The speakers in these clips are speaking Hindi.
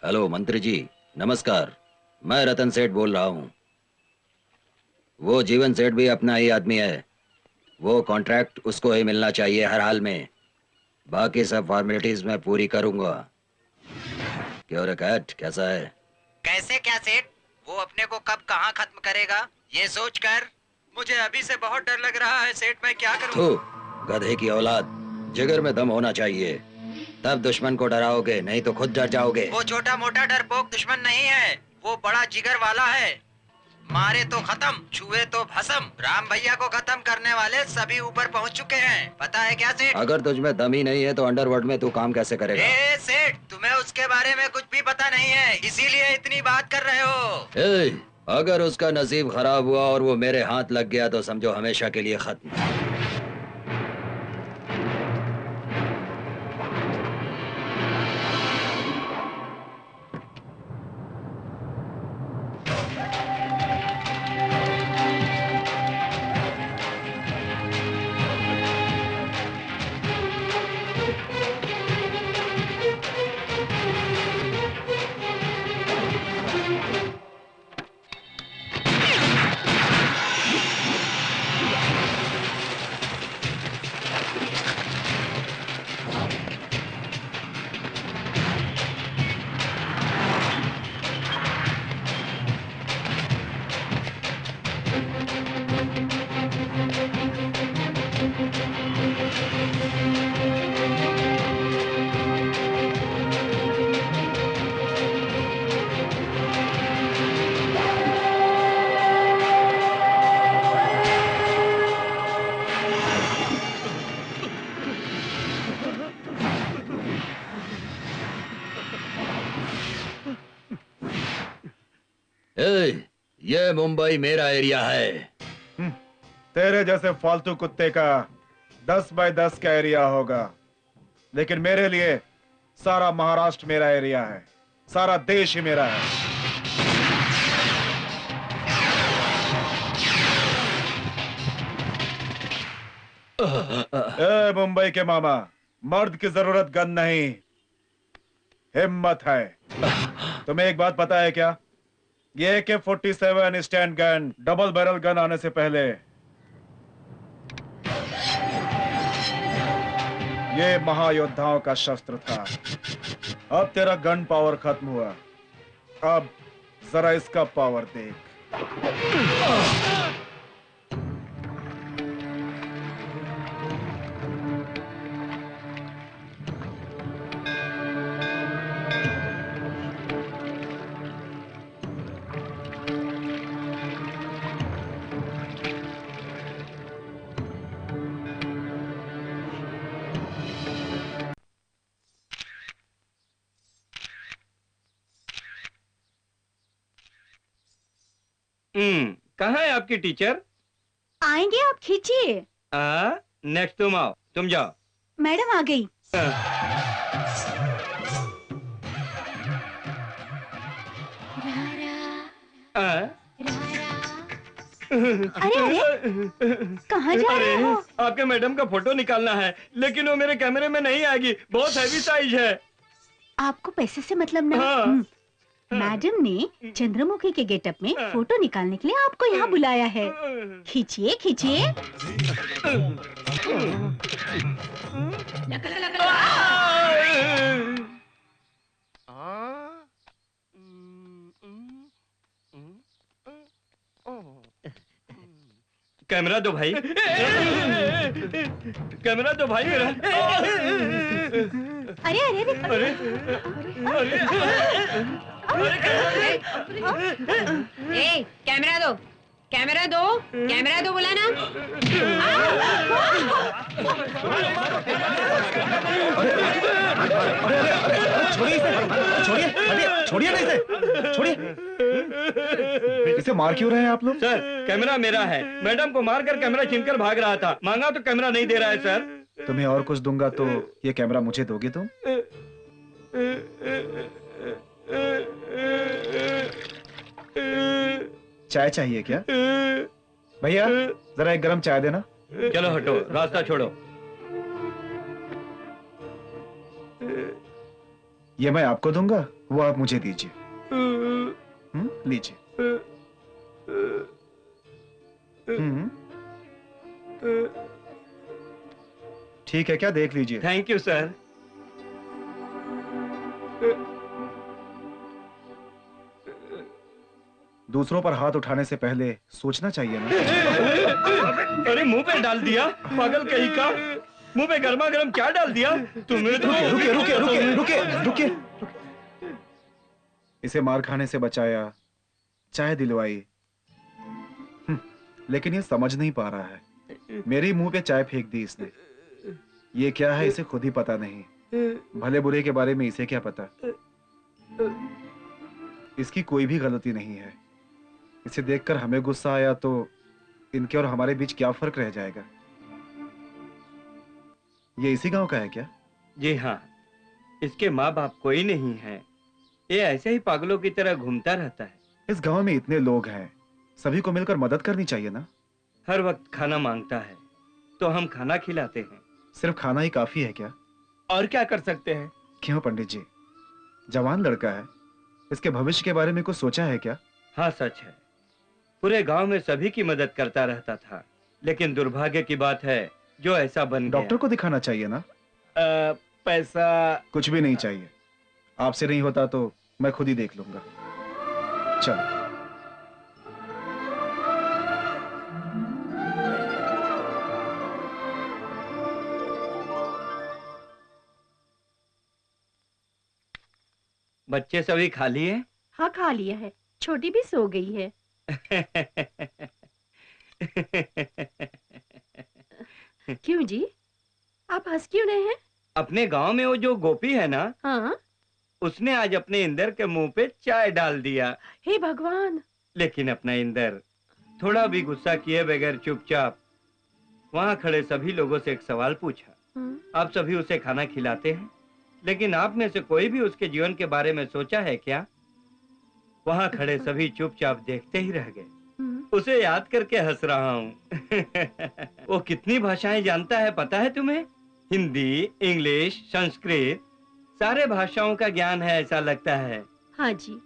हेलो मंत्री जी, नमस्कार। मैं रतन सेठ बोल रहा हूँ। वो जीवन सेठ भी अपना ही आदमी है। वो कॉन्ट्रैक्ट उसको ही मिलना चाहिए हर हाल में। बाकी सब फॉर्मेलिटीज मैं पूरी करूंगा। क्यों रे कैट, कैसा है? कैसे क्या सेठ? वो अपने को कब कहाँ खत्म करेगा ये सोच कर मुझे अभी से बहुत डर लग रहा है सेठ। मैं क्या करूं? थू, गधे की औलाद। जिगर में दम होना चाहिए, तब दुश्मन को डराओगे, नहीं तो खुद डर जाओगे। वो छोटा मोटा डरपोक दुश्मन नहीं है, वो बड़ा जिगर वाला है। मारे तो खत्म, छुए तो भस्म। राम भैया को खत्म करने वाले सभी ऊपर पहुंच चुके हैं, पता है क्या सेठ? अगर तुझमें दम ही नहीं है तो अंडरवर्ल्ड में तू काम कैसे करेगा? ए सेठ, तुम्हें उसके बारे में कुछ भी पता नहीं है, इसीलिए इतनी बात कर रहे हो। ए, अगर उसका नसीब खराब हुआ और वो मेरे हाथ लग गया तो समझो हमेशा के लिए खत्म। ए, ये मुंबई मेरा एरिया है। तेरे जैसे फालतू कुत्ते का 10 बाय 10 का एरिया होगा, लेकिन मेरे लिए सारा महाराष्ट्र मेरा एरिया है, सारा देश ही मेरा है। ए मुंबई के मामा, मर्द की जरूरत गन नहीं, हिम्मत है। तुम्हें एक बात पता है क्या? ये AK-47 stand gun, double barrel gun आने से पहले ये महायोद्धाओं का शस्त्र था। अब तेरा गन पावर खत्म हुआ, अब जरा इसका पावर देख। कहाँ है आपकी टीचर? आएंगे, आप खींचिए। नेक्स्ट तुम आओ, तुम जाओ। मैडम आ गई। अरे अरे, कहाँ जा रहे हो? आपके मैडम का फोटो निकालना है, लेकिन वो मेरे कैमरे में नहीं आएगी, बहुत हैवी साइज है। आपको पैसे से मतलब नहीं। मैडम ने चंद्रमुखी के गेटअप में फोटो निकालने के लिए आपको यहाँ बुलाया है। खींचिए खींचिए। कैमरा दो भाई। कैमरा दो भाई मेरा। अरे अरे अरे, कैमरा दो, कैमरा दो, कैमरा दो बोला ना। छोड़िए, छोड़िए ना इसे, छोड़िए। इसे मार क्यों रहे हैं आप लोग? सर, कैमरा मेरा है, मैडम को मारकर कैमरा छीनकर भाग रहा था, मांगा तो कैमरा नहीं दे रहा है सर। तुम्हें और कुछ दूंगा तो ये कैमरा मुझे दोगे तुम? चाय चाहिए क्या भैया? जरा एक गरम चाय देना। चलो हटो, रास्ता छोड़ो। ये मैं आपको दूंगा वो आप मुझे दीजिए। लीजिए। ठीक है क्या, देख लीजिए। Thank you sir. दूसरों पर हाथ उठाने से पहले सोचना चाहिए ना। अरे मुंह पे डाल दिया, पागल कहीं का। मुंह पे गर्मा गर्म क्या डाल दिया तुमने तो। रुके रुके रुके रुके रुके। इसे मार खाने से बचाया, चाय दिलवाई, लेकिन ये समझ नहीं पा रहा है। मेरे मुंह पे चाय फेंक दी इसने। ये क्या है इसे खुद ही पता नहीं, भले बुरे के बारे में इसे क्या पता। इसकी कोई भी गलती नहीं है। इसे देखकर हमें गुस्सा आया तो इनके और हमारे बीच क्या फर्क रह जाएगा। ये इसी गांव का है क्या? जी हाँ, इसके माँ बाप कोई नहीं है। ये ऐसे ही पागलों की तरह घूमता रहता है। इस गांव में इतने लोग हैं, सभी को मिलकर मदद करनी चाहिए ना। हर वक्त खाना मांगता है तो हम खाना खिलाते हैं। सिर्फ खाना ही काफी है क्या? और क्या कर सकते हैं? क्यों पंडित जी, जवान लड़का है, इसके भविष्य के बारे में कुछ सोचा है क्या? हाँ सच है, पूरे गांव में सभी की मदद करता रहता था, लेकिन दुर्भाग्य की बात है जो ऐसा बन गया। डॉक्टर को दिखाना चाहिए ना। पैसा कुछ भी नहीं चाहिए। आपसे नहीं होता तो मैं खुद ही देख लूंगा। चलो। बच्चे सभी खा लिए? हाँ खा लिया है, छोटी भी सो गई है। क्यों जी, आप हंस क्यों रहे हैं? अपने गांव में वो जो गोपी है ना, हाँ? उसने आज अपने इंदर के मुंह पे चाय डाल दिया। हे भगवान! लेकिन अपना इंदर थोड़ा भी गुस्सा किए बगैर चुपचाप वहां खड़े सभी लोगों से एक सवाल पूछा। आप सभी उसे खाना खिलाते हैं, लेकिन आप में से कोई भी उसके जीवन के बारे में सोचा है क्या? वहां खड़े सभी चुपचाप देखते ही रह गए। उसे याद करके हंस रहा हूँ। वो कितनी भाषाएं जानता है पता है तुम्हें? हिंदी, इंग्लिश, संस्कृत, सारे भाषाओं का ज्ञान है ऐसा लगता है। हाँ जी,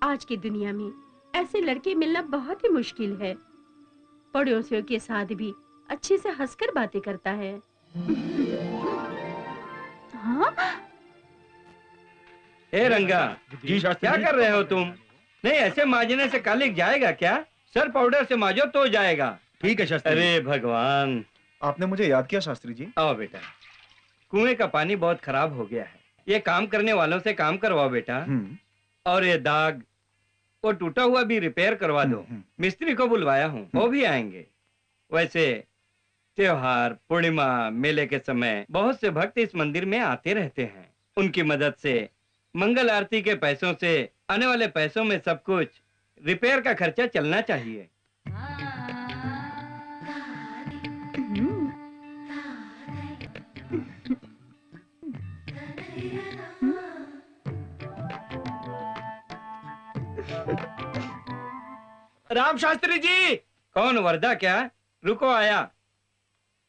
आज की दुनिया में ऐसे लड़के मिलना बहुत ही मुश्किल है। पड़ोसियों के साथ भी अच्छे से हंसकर बातें करता है। हाँ? ए रंगा जी, क्या कर रहे हो तुम? नहीं, ऐसे मांजने से कालिक जाएगा क्या? सर पाउडर से मांजो तो जाएगा। ठीक है शास्त्री। अरे भगवान, आपने मुझे याद किया शास्त्री जी। आओ बेटा, कुएं का पानी बहुत खराब हो गया है, ये काम करने वालों से काम करवाओ बेटा। और ये दाग, वो टूटा हुआ भी रिपेयर करवा दो। मिस्त्री को बुलवाया हूँ, वो भी आएंगे। वैसे त्योहार, पूर्णिमा, मेले के समय बहुत से भक्त इस मंदिर में आते रहते हैं। उनकी मदद से, मंगल आरती के पैसों से, आने वाले पैसों में सब कुछ रिपेयर का खर्चा चलना चाहिए। राम शास्त्री जी। कौन? वर्धा क्या? रुको आया।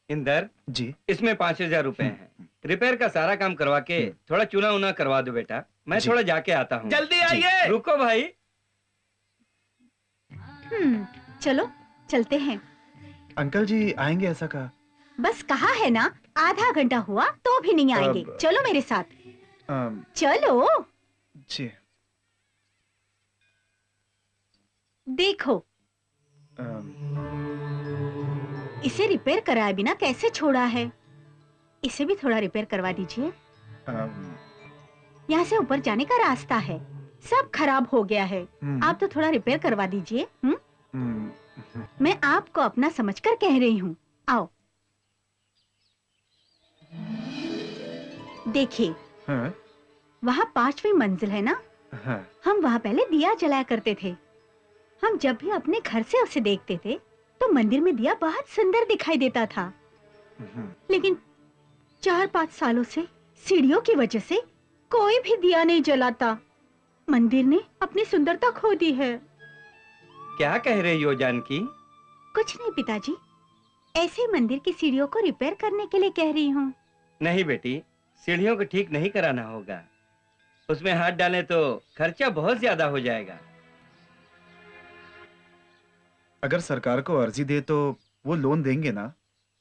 इंदर जी, इसमें 5000 रुपए हैं। रिपेयर का सारा काम करवा के थोड़ा चूना उना करवा दो बेटा। मैं थोड़ा जाके आता हूँ। जल्दी आइए। रुको भाई। चलो चलते हैं। अंकल जी आएंगे ऐसा कहा? बस कहा है ना, आधा घंटा हुआ तो भी नहीं आएंगे। चलो मेरे साथ। चलो। जी। देखो, इसे रिपेयर कराए बिना कैसे छोड़ा है। इसे भी थोड़ा रिपेयर करवा दीजिए। यहाँ से ऊपर जाने का रास्ता है, सब खराब हो गया है। आप तो थोड़ा रिपेयर करवा दीजिए। मैं आपको अपना समझकर कह रही हूँ। आओ देखिए, वहाँ 5वीं मंजिल है ना। हम वहाँ पहले दिया जलाया करते थे। हम जब भी अपने घर से उसे देखते थे तो मंदिर में दिया बहुत सुंदर दिखाई देता था। लेकिन 4-5 सालों से सीढ़ियों की वजह से कोई भी दिया नहीं जलाता। मंदिर ने अपनी सुंदरता खो दी है। क्या कह रही हो जानकी? कुछ नहीं पिताजी, ऐसे मंदिर की सीढ़ियों को रिपेयर करने के लिए कह रही हूँ। नहीं बेटी, सीढ़ियों को ठीक नहीं कराना होगा। उसमें हाथ डालें तो खर्चा बहुत ज्यादा हो जाएगा। अगर सरकार को अर्जी दे तो वो लोन देंगे ना?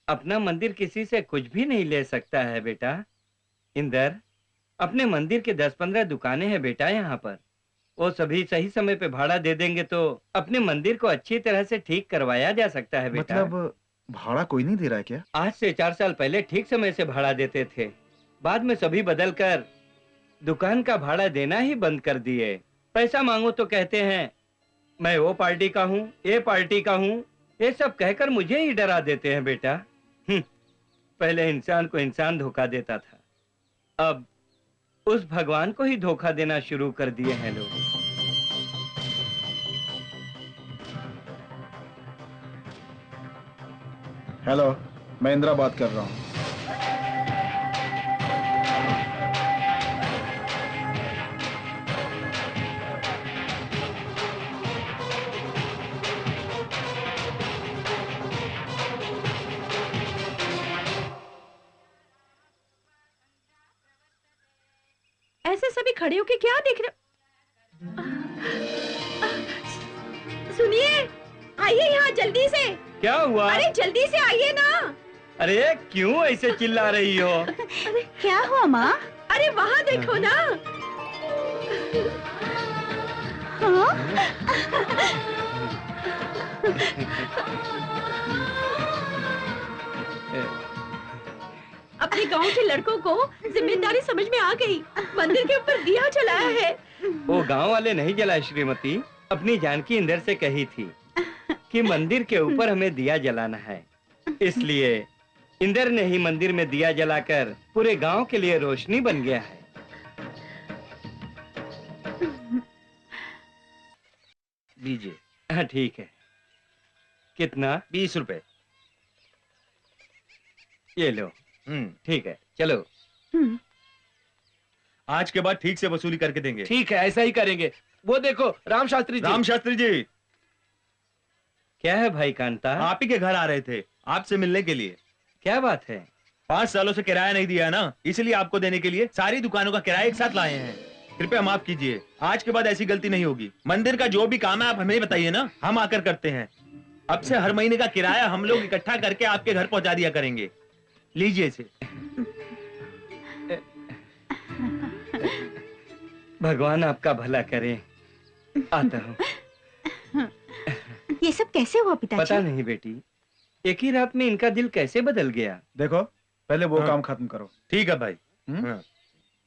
अपना मंदिर किसी से कुछ भी नहीं ले सकता है बेटा। इंदर, अपने मंदिर के 10-15 दुकानें हैं बेटा यहाँ पर। वो सभी सही समय पे भाड़ा दे देंगे तो अपने मंदिर को अच्छी तरह से ठीक करवाया जा सकता है बेटा। मतलब भाड़ा कोई नहीं दे रहा है क्या? आज से 4 साल पहले ठीक समय से भाड़ा देते थे, बाद में सभी बदल कर दुकान का भाड़ा देना ही बंद कर दिए। पैसा मांगो तो कहते हैं मैं वो पार्टी का हूँ, ये पार्टी का हूँ, ये सब कहकर मुझे ही डरा देते हैं बेटा। पहले इंसान को इंसान धोखा देता था, अब उस भगवान को ही धोखा देना शुरू कर दिए हैं लोग। हेलो, मैं इंदिरा बात कर रहा हूँ। ऐसे सभी खड़े होके क्या देख रहे? सुनिए, आइए यहाँ जल्दी से। क्या हुआ? अरे जल्दी से आइए ना। अरे क्यों ऐसे चिल्ला रही हो? अरे क्या हुआ माँ? अरे वहाँ देखो ना। हाँ? अपने गांव के लड़कों को जिम्मेदारी समझ में आ गई। मंदिर के ऊपर दिया जलाया है। वो गांव वाले नहीं जलाए श्रीमती, अपनी जानकी इंदर से कही थी कि मंदिर के ऊपर हमें दिया जलाना है, इसलिए इंदर ने ही मंदिर में दिया जलाकर पूरे गांव के लिए रोशनी बन गया है। लीजिए। हाँ ठीक है। कितना? 20 रुपए। ये लो। ठीक है, चलो। आज के बाद ठीक से वसूली करके देंगे। ठीक है, ऐसा ही करेंगे। वो देखो राम शास्त्री जी। राम शास्त्री जी। क्या है भाई कांता? आप ही के घर आ रहे थे आपसे मिलने के लिए। क्या बात है? 5 सालों से किराया नहीं दिया ना, इसलिए आपको देने के लिए सारी दुकानों का किराया एक साथ लाए हैं। कृपया माफ कीजिए, आज के बाद ऐसी गलती नहीं होगी। मंदिर का जो भी काम है आप हमें बताइए ना, हम आकर करते हैं। अब से हर महीने का किराया हम लोग इकट्ठा करके आपके घर पहुंचा दिया करेंगे। लीजिए इसे। भगवान आपका भला करे। आता हूँ। ये सब कैसे हुआ पिताजी? पता नहीं बेटी, एक ही रात में इनका दिल कैसे बदल गया। देखो, पहले वो काम खत्म करो। ठीक है भाई।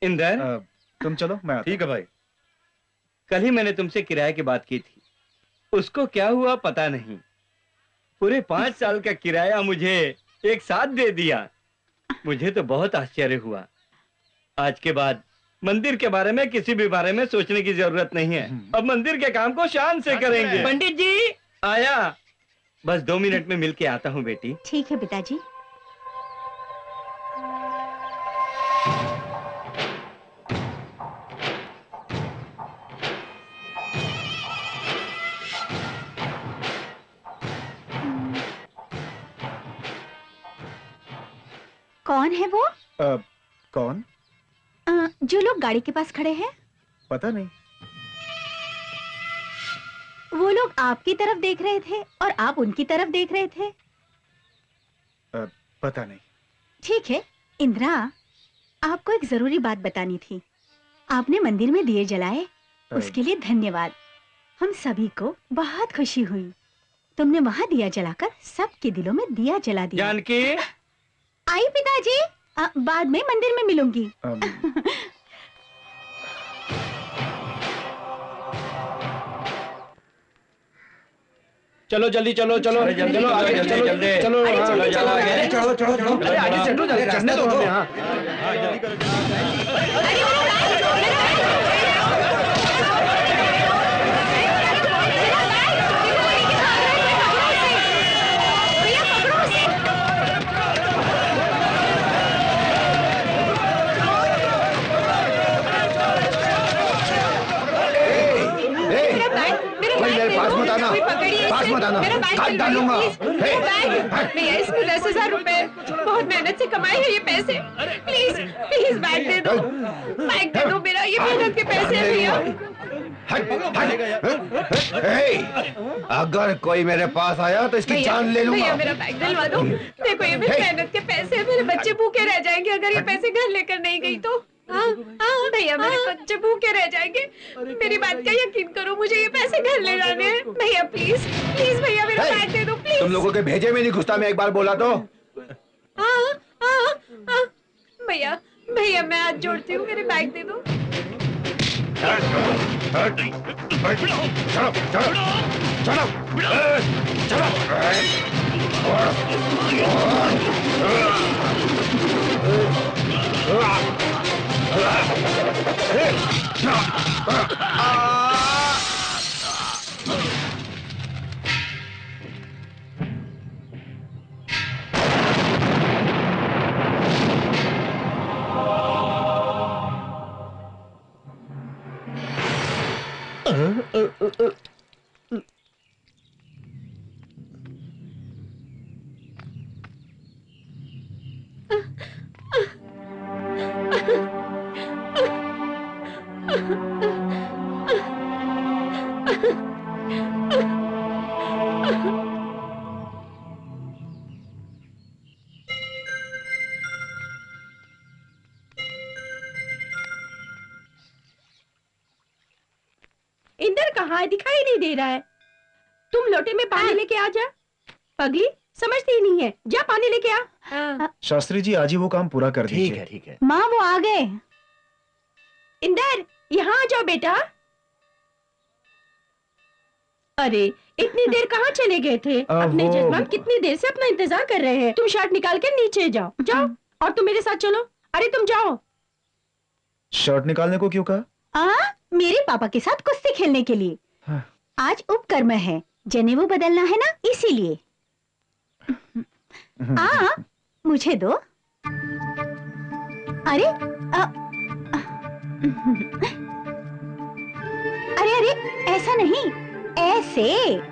इंदर, तुम चलो, मैं आता। ठीक है भाई। कल ही मैंने तुमसे किराए की बात की थी, उसको क्या हुआ पता नहीं। पूरे 5 साल का किराया मुझे एक साथ दे दिया। मुझे तो बहुत आश्चर्य हुआ। आज के बाद मंदिर के बारे में किसी भी बारे में सोचने की जरूरत नहीं है। अब मंदिर के काम को शान से करेंगे। पंडित जी आया, बस 2 मिनट में मिल के आता हूँ बेटी। ठीक है पिताजी। कौन है वो? कौन? जो लोग गाड़ी के पास खड़े हैं। पता नहीं। वो लोग आपकी तरफ देख रहे थे और आप उनकी तरफ देख रहे थे। पता नहीं। ठीक है इंदिरा, आपको एक जरूरी बात बतानी थी। आपने मंदिर में दिए जलाए, उसके लिए धन्यवाद। हम सभी को बहुत खुशी हुई। तुमने वहाँ दिया जलाकर सबके दिलों में दिया जला दिया। जानकी, आई पिताजी, बाद में मंदिर में मिलूंगी। चलो जल्दी, चलो चलो चलो आगे चलो, चलो चलो चलो चलो चलो, अरे आगे चलो, चढ़ने दो हमें। हाँ जल्दी करो। पास मत आना, काट डालूंगा। भैया इसको 10,000 रुपए बहुत मेहनत से कमाए हैं ये पैसे। प्लीज प्लीज बैग दे दो, बैग दे दो मेरा, ये मेहनत के पैसे हैं भैया। अगर कोई मेरे पास आया तो इसकी जान ले लूंगा। भैया मेरा बैग दिलवा दो। देखो ये भी मेहनत के पैसे हैं, मेरे बच्चे भूखे रह जाएंगे अगर ये पैसे घर लेकर नहीं गई तो। हाँ भैया मेरे बच्चे भूखे रह जाएंगे, मेरी बात का यकीन करो, मुझे ये पैसे घर ले जाने हैं। भैया प्लीज प्लीज भैया मेरा बैग दे दो प्लीज। तुम लोगों के भेजे में नहीं घुसता, मैं एक बार बोला तो। भैया भैया मैं हाथ जोड़ती हूँ, मेरे बैग दे दो। इंदर कहाँ है, दिखाई नहीं दे रहा है। तुम लोटे में पानी लेके आ जा। पगली समझती ही नहीं है, जा पानी लेके आ। शास्त्री जी आज ही वो काम पूरा कर दीजिए। ठीक है ठीक है। माँ वो आ गए। इंदर यहाँ आ जाओ बेटा। अरे इतनी देर कहाँ चले गए थे? अपने जजमान कितनी देर से अपना इंतजार कर रहे हैं। तुम शर्ट निकाल के नीचे जाओ, जाओ। और तुम मेरे साथ चलो। अरे तुम जाओ। शर्ट निकालने को क्यों कहा? मेरे पापा के साथ कुश्ती खेलने के लिए। हाँ। आज उपकर्म है, जनेऊ बदलना है ना, इसीलिए। मुझे दो। अरे अरे अरे ऐसा नहीं, ऐसे।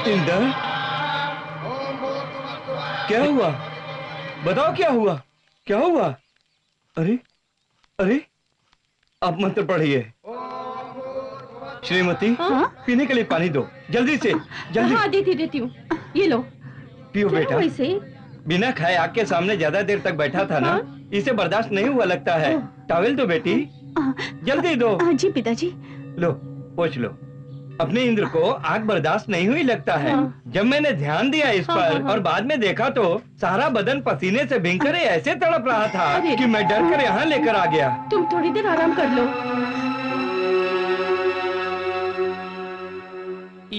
इंदर क्या हुआ? बताओ क्या हुआ? क्या हुआ? अरे अरे आप मंत्र पढ़िए। श्रीमती पीने के लिए पानी दो, जल्दी से जल्दी। हाँ देती हूँ, ये लो। पियो बेटा। इसे बिना खाए आग के सामने ज्यादा देर तक बैठा था ना, इसे बर्दाश्त नहीं हुआ लगता है। टॉवेल दो बेटी, जल्दी दो। जी पिताजी। लो पोंछ लो। अपने इंद्र को आग बर्दाश्त नहीं हुई लगता है। जब मैंने ध्यान दिया इस पर और बाद में देखा तो सारा बदन पसीने से भींकर ऐसे तड़प रहा था कि मैं डर कर यहाँ लेकर आ गया। तुम थोड़ी देर आराम कर लो।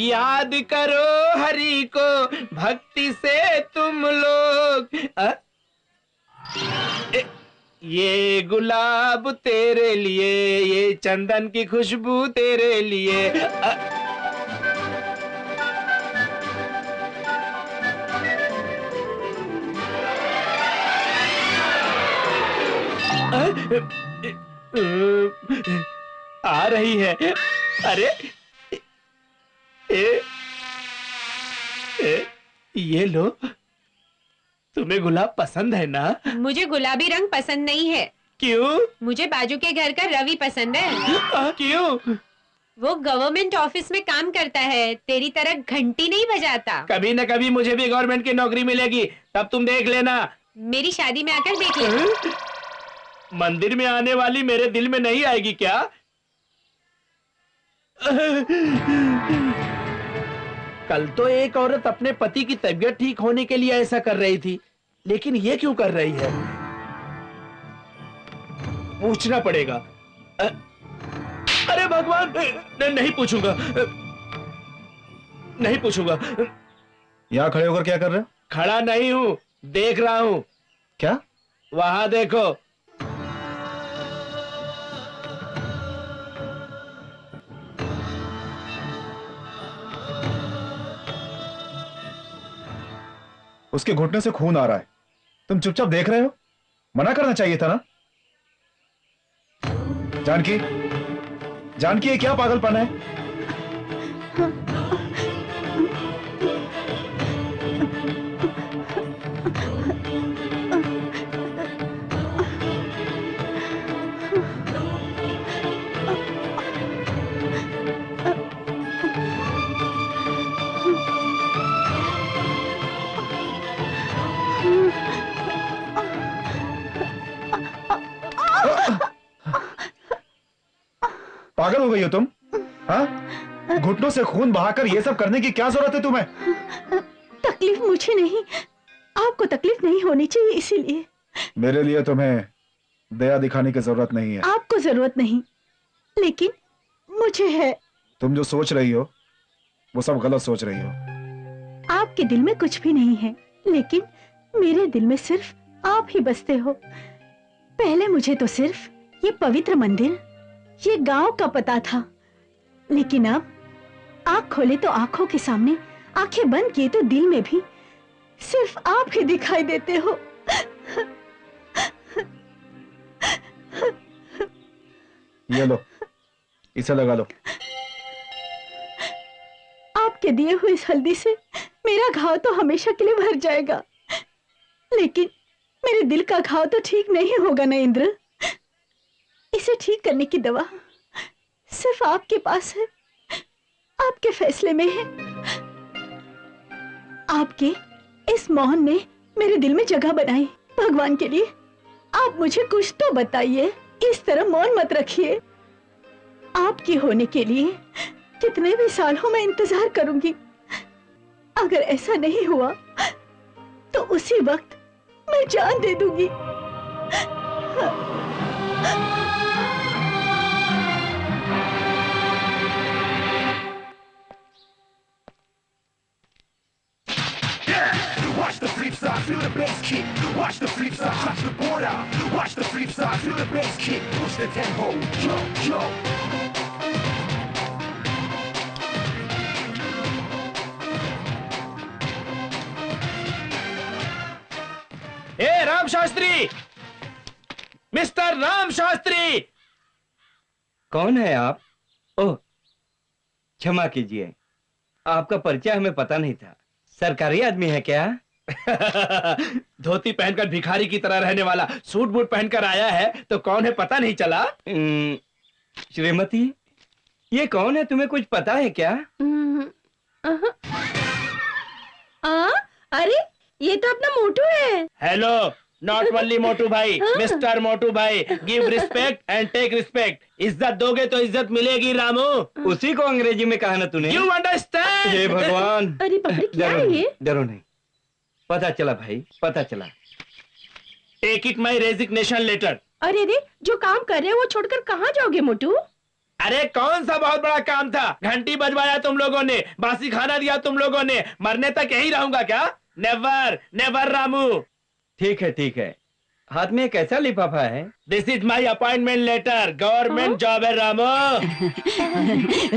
याद करो हरि को भक्ति से तुम लोग। ये गुलाब तेरे लिए, ये चंदन की खुशबू तेरे लिए। आ रही है। अरे ये लो। तुम्हें गुलाब पसंद है ना? मुझे गुलाबी रंग पसंद नहीं है। क्यों? मुझे बाजू के घर का रवि पसंद है। क्यों? वो गवर्नमेंट ऑफिस में काम करता है, तेरी तरह घंटी नहीं बजाता। कभी न कभी मुझे भी गवर्नमेंट की नौकरी मिलेगी, तब तुम देख लेना। मेरी शादी में आकर देख लेना। मंदिर में आने वाली मेरे दिल में नहीं आएगी क्या? कल तो एक औरत अपने पति की तबीयत ठीक होने के लिए ऐसा कर रही थी, लेकिन ये क्यों कर रही है? पूछना पड़ेगा। अरे भगवान, नहीं पूछूंगा, नहीं पूछूंगा। यहाँ खड़े होकर क्या कर रहे हो? खड़ा नहीं हूँ, देख रहा हूँ। क्या? वहां देखो। उसके घुटने से खून आ रहा है, तुम चुपचाप देख रहे हो? मना करना चाहिए था ना। जानकी, जानकी, ये क्या पागलपन है? पागल हो गई हो तुम? हाँ? घुटनों से खून बहाकर ये सब करने की क्या जरूरत है तुम्हें? तकलीफ मुझे नहीं, आपको तकलीफ नहीं होनी चाहिए, इसीलिए। मेरे लिए तुम्हें दया दिखाने की जरूरत नहीं है। आपको जरूरत नहीं, लेकिन मुझे है। तुम जो सोच रही हो वो सब गलत सोच रही हो। आपके दिल में कुछ भी नहीं है, लेकिन मेरे दिल में सिर्फ आप ही बसते हो। पहले मुझे तो सिर्फ ये पवित्र मंदिर, ये गांव का पता था, लेकिन अब आंख खोले तो आंखों के सामने, आंखें बंद किए तो दिल में भी सिर्फ आप ही दिखाई देते हो। ये लो, इसे लगा लो। आपके दिए हुए इस हल्दी से मेरा घाव तो हमेशा के लिए भर जाएगा, लेकिन मेरे दिल का घाव तो ठीक नहीं होगा ना इंद्र। इसे ठीक करने की दवा सिर्फ आपके पास है, आपके फैसले में है। आपके इस मौन ने मेरे दिल में जगह बनाई। भगवान के लिए आप मुझे कुछ तो बताइए, इस तरह मौन मत रखिए। आपकी होने के लिए कितने भी साल हो मैं इंतजार करूंगी। अगर ऐसा नहीं हुआ तो उसी वक्त मैं जान दे दूंगी। Watch the flip side, feel the bass kick. Watch the flip side, touch the border. Watch the flip side, feel the bass kick. Push the tempo, yo, yo. A Ram Shastri, mister Ram Shastri. कौन है आप? ओह, क्षमा कीजिए, आपका परिचय हमें पता नहीं था। सरकारी आदमी है क्या? धोती पहनकर भिखारी की तरह रहने वाला सूट बूट पहनकर आया है तो कौन है पता नहीं चला? श्रीमती, ये कौन है, तुम्हें कुछ पता है क्या? अरे ये तो अपना मोटू है। हेलो, नॉट ओनली मोटू भाई, मिस्टर मोटू भाई। Give respect and take respect. इज्जत दोगे तो इज्जत मिलेगी रामू। उसी को अंग्रेजी में कहा ना तूने। You understand? हे भगवान। अरे पकड़ी, क्या है ये? डरो नहीं, पता चला भाई, पता चला। Take it my resignation letter. अरे रे, जो काम कर रहे हो वो छोड़कर कहाँ जाओगे मोटू? अरे कौन सा बहुत बड़ा काम था? घंटी बजवाया तुम लोगों ने, बासी खाना दिया तुम लोगों ने, मरने तक यही रहूंगा क्या? Never never Ramu. ठीक है ठीक है। हाथ में कैसा लिफाफा है? This is my appointment letter, government job है रामू।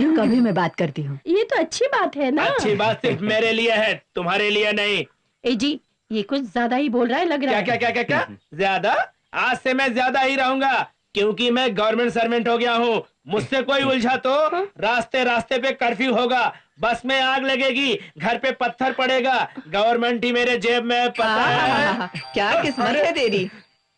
रुक, अभी मैं बात करती हूँ। ये तो अच्छी बात है ना। अच्छी बात सिर्फ मेरे लिए है, तुम्हारे लिए नहीं। ए जी, ये कुछ ज्यादा ही बोल रहा है लग रहा क्या है। क्या क्या क्या क्या? ज्यादा? आज से मैं ज्यादा ही रहूंगा। क्योंकि मैं गवर्नमेंट सर्वेंट हो गया हूँ। मुझसे कोई उलझा तो रास्ते रास्ते पे कर्फ्यू होगा, बस में आग लगेगी, घर पे पत्थर पड़ेगा, गवर्नमेंट ही मेरे जेब में, पता है? क्या किस्मत है तेरी।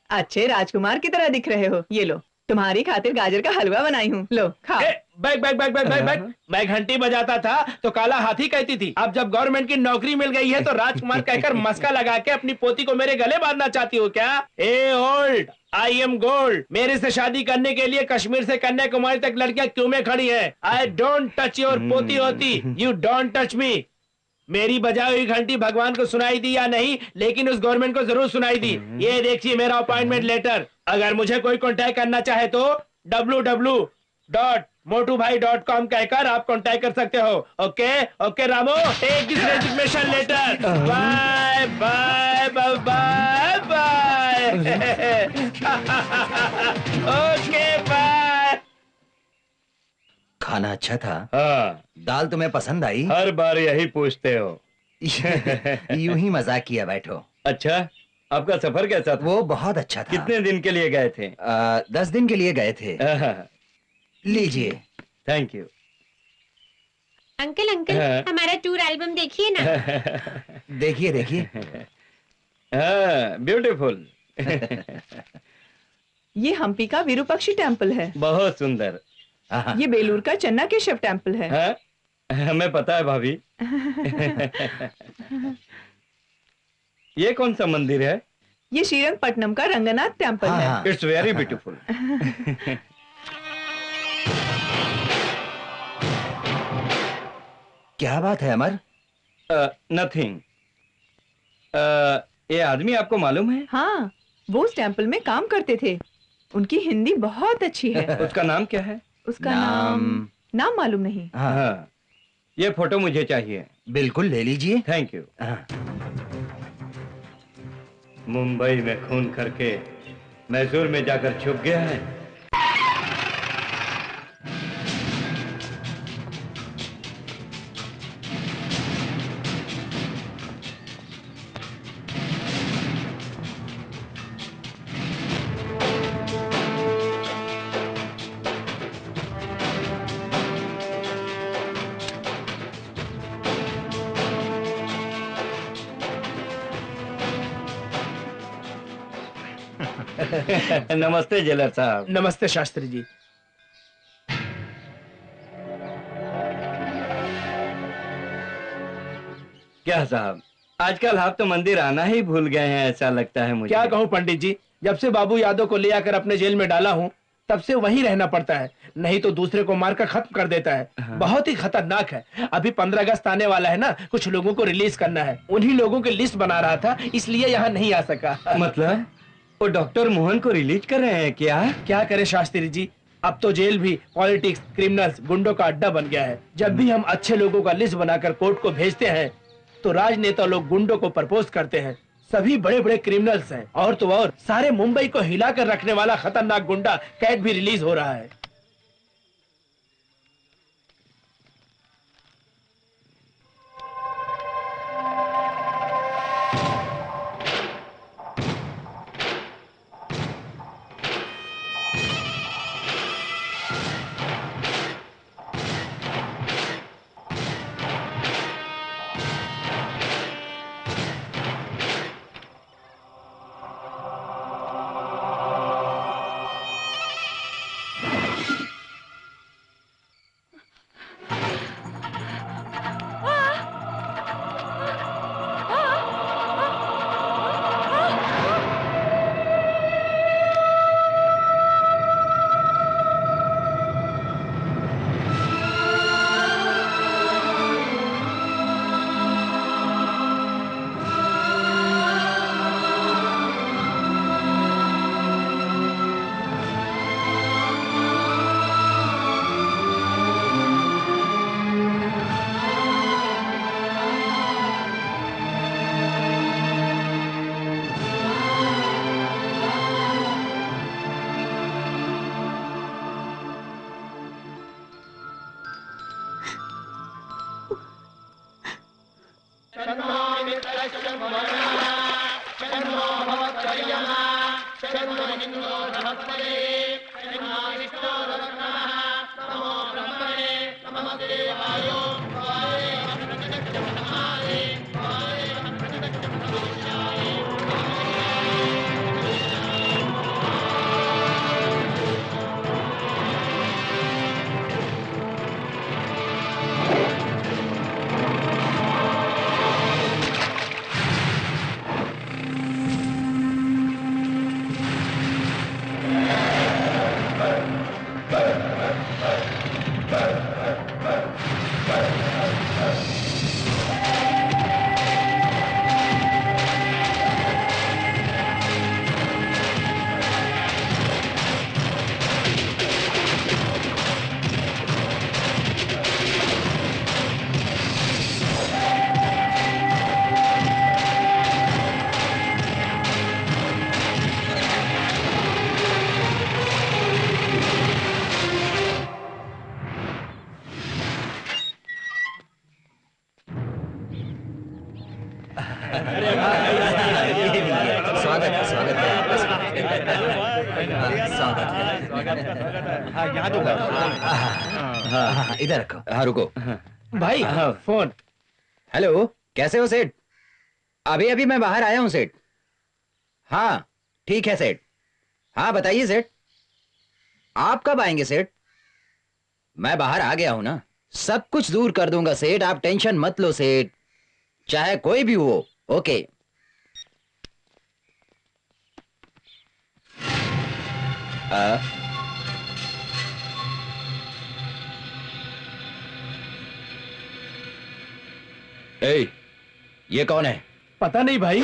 अच्छे राजकुमार की तरह दिख रहे हो। ये लो, तुम्हारी खातिर गाजर का हलवा बनाई हूँ, लो खाओ। Bag bag bag bag bag bag. मैं घंटी बजाता था तो काला हाथी कहती थी, अब जब गवर्नमेंट की नौकरी मिल गई है तो राजकुमार कहकर मस्का लगा के अपनी पोती को मेरे गले बांधना चाहती हो क्या? ए ओल्ड, आई एम गोल्ड। मेरे से शादी करने के लिए कश्मीर से कन्याकुमारी तक लड़कियां क्यों में खड़ी हैं? आई डोंट टच योर पोती होती, यू डोंट टच मी। मेरी बजाई हुई घंटी भगवान को सुनाई दी या नहीं, लेकिन उस गवर्नमेंट को जरूर सुनाई दी। ये देखिए मेरा अपॉइंटमेंट लेटर। अगर मुझे कोई कांटेक्ट करना चाहे तो www.motubhai.com कहकर आप कांटेक्ट कर सकते हो। Okay okay Ramu, take this resignation letter. Bye bye bye bye bye. Okay bye. खाना अच्छा था? हाँ। दाल तुम्हें पसंद आई? हर बार यही पूछते हो। यूं ही मजाक किया, बैठो। अच्छा, आपका सफर कैसा था? वो बहुत अच्छा था। कितने दिन के लिए गए थे? 10 दिन के लिए गए थे। लीजिए। Thank you. अंकल अंकल, हमारा टूर एल्बम देखिए ना। देखिए देखिए। ब्यूटीफुल। ये हम्पी का विरूपाक्षी टेम्पल है। बहुत सुंदर। ये बेलूर का चन्ना केशव टेम्पल है। हमें पता है भाभी। ये कौन सा मंदिर है? ये श्रीरंगपट्टनम का रंगनाथ टेम्पल है। It's very beautiful. क्या बात है अमर? नथिंग। ये आदमी आपको मालूम है? हाँ, वो उस टेम्पल में काम करते थे। उनकी हिंदी बहुत अच्छी है। उसका नाम क्या है? उसका नाम मालूम नहीं। हाँ, ये फोटो मुझे चाहिए। बिल्कुल, ले लीजिए। Thank you. मुंबई में खून करके मैसूर में जाकर छुप गया है। नमस्ते जेलर साहब। नमस्ते शास्त्री जी। क्या साहब, आजकल आप तो मंदिर आना ही भूल गए हैं, ऐसा लगता है मुझे। क्या कहूँ पंडित जी, जब से बाबू यादव को ले आकर अपने जेल में डाला हूँ तब से वहीं रहना पड़ता है, नहीं तो दूसरे को मारकर खत्म कर देता है। बहुत ही खतरनाक है। अभी 15 अगस्त आने वाला है ना, कुछ लोगों को रिलीज करना है। उन्हीं लोगों की लिस्ट बना रहा था, इसलिए यहाँ नहीं आ सका। मतलब वो डॉक्टर मोहन को रिलीज कर रहे हैं क्या? क्या करे शास्त्री जी, अब तो जेल भी पॉलिटिक्स, क्रिमिनल्स, गुंडों का अड्डा बन गया है। जब भी हम अच्छे लोगों का लिस्ट बनाकर कोर्ट को भेजते हैं तो राजनेता लोग गुंडों को प्रपोज करते हैं। सभी बड़े बड़े क्रिमिनल्स हैं, और तो और सारे मुंबई को हिलाकर रखने वाला खतरनाक गुंडा कैट भी रिलीज हो रहा है। स्वागत है, स्वागत है आपका, स्वागत है। हाँ यहाँ तो हाँ इधर रखो। हाँ रुको भाई फोन। हेलो, कैसे हो सेठ? अभी अभी मैं बाहर आया हूँ सेठ। हाँ ठीक है सेठ। हाँ बताइए सेठ, आप कब आएंगे सेठ? मैं बाहर आ गया हूं ना, सब कुछ दूर कर दूंगा सेठ, आप टेंशन मत लो सेठ, चाहे कोई भी हो। ओके। ए, ये कौन है? पता नहीं भाई।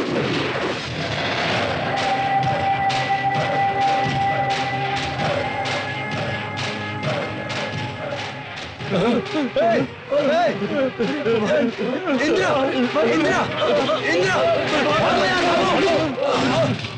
इंदिरा, इंदिरा, इंदिरा, भागो यार, भागो।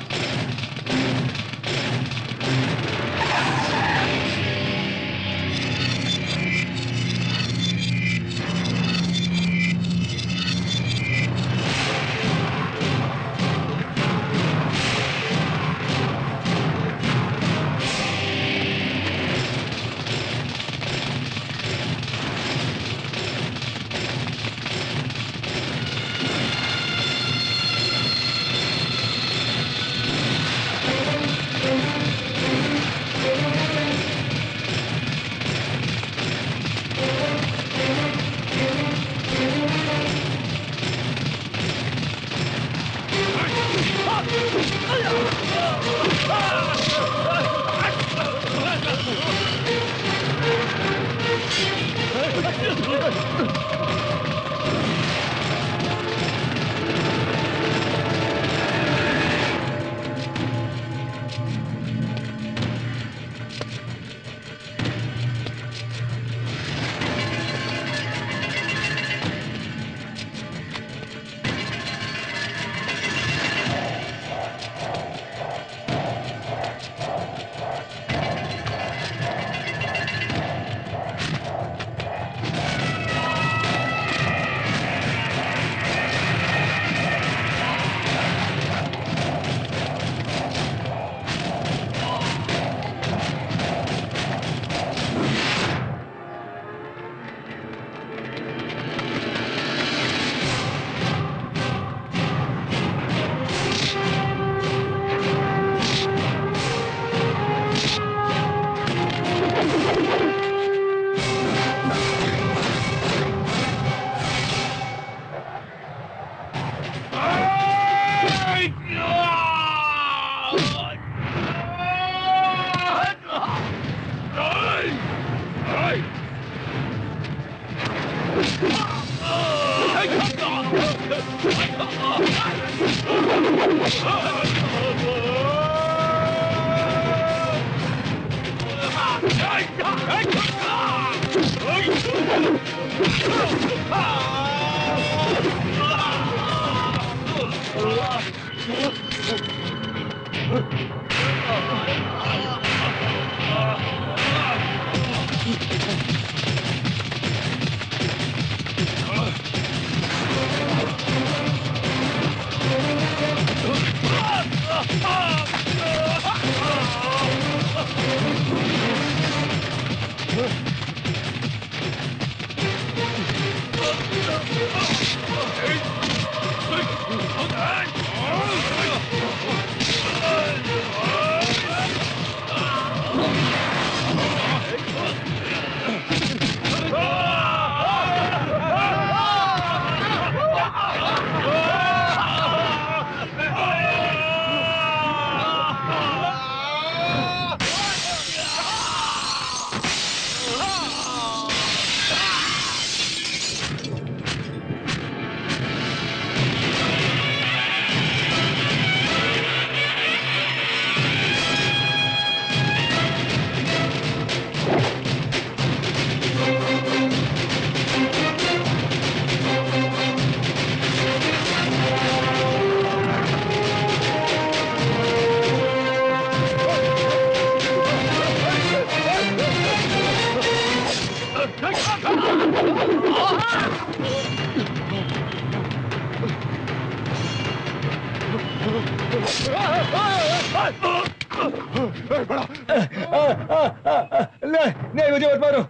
नहीं, मुझे मत मारो,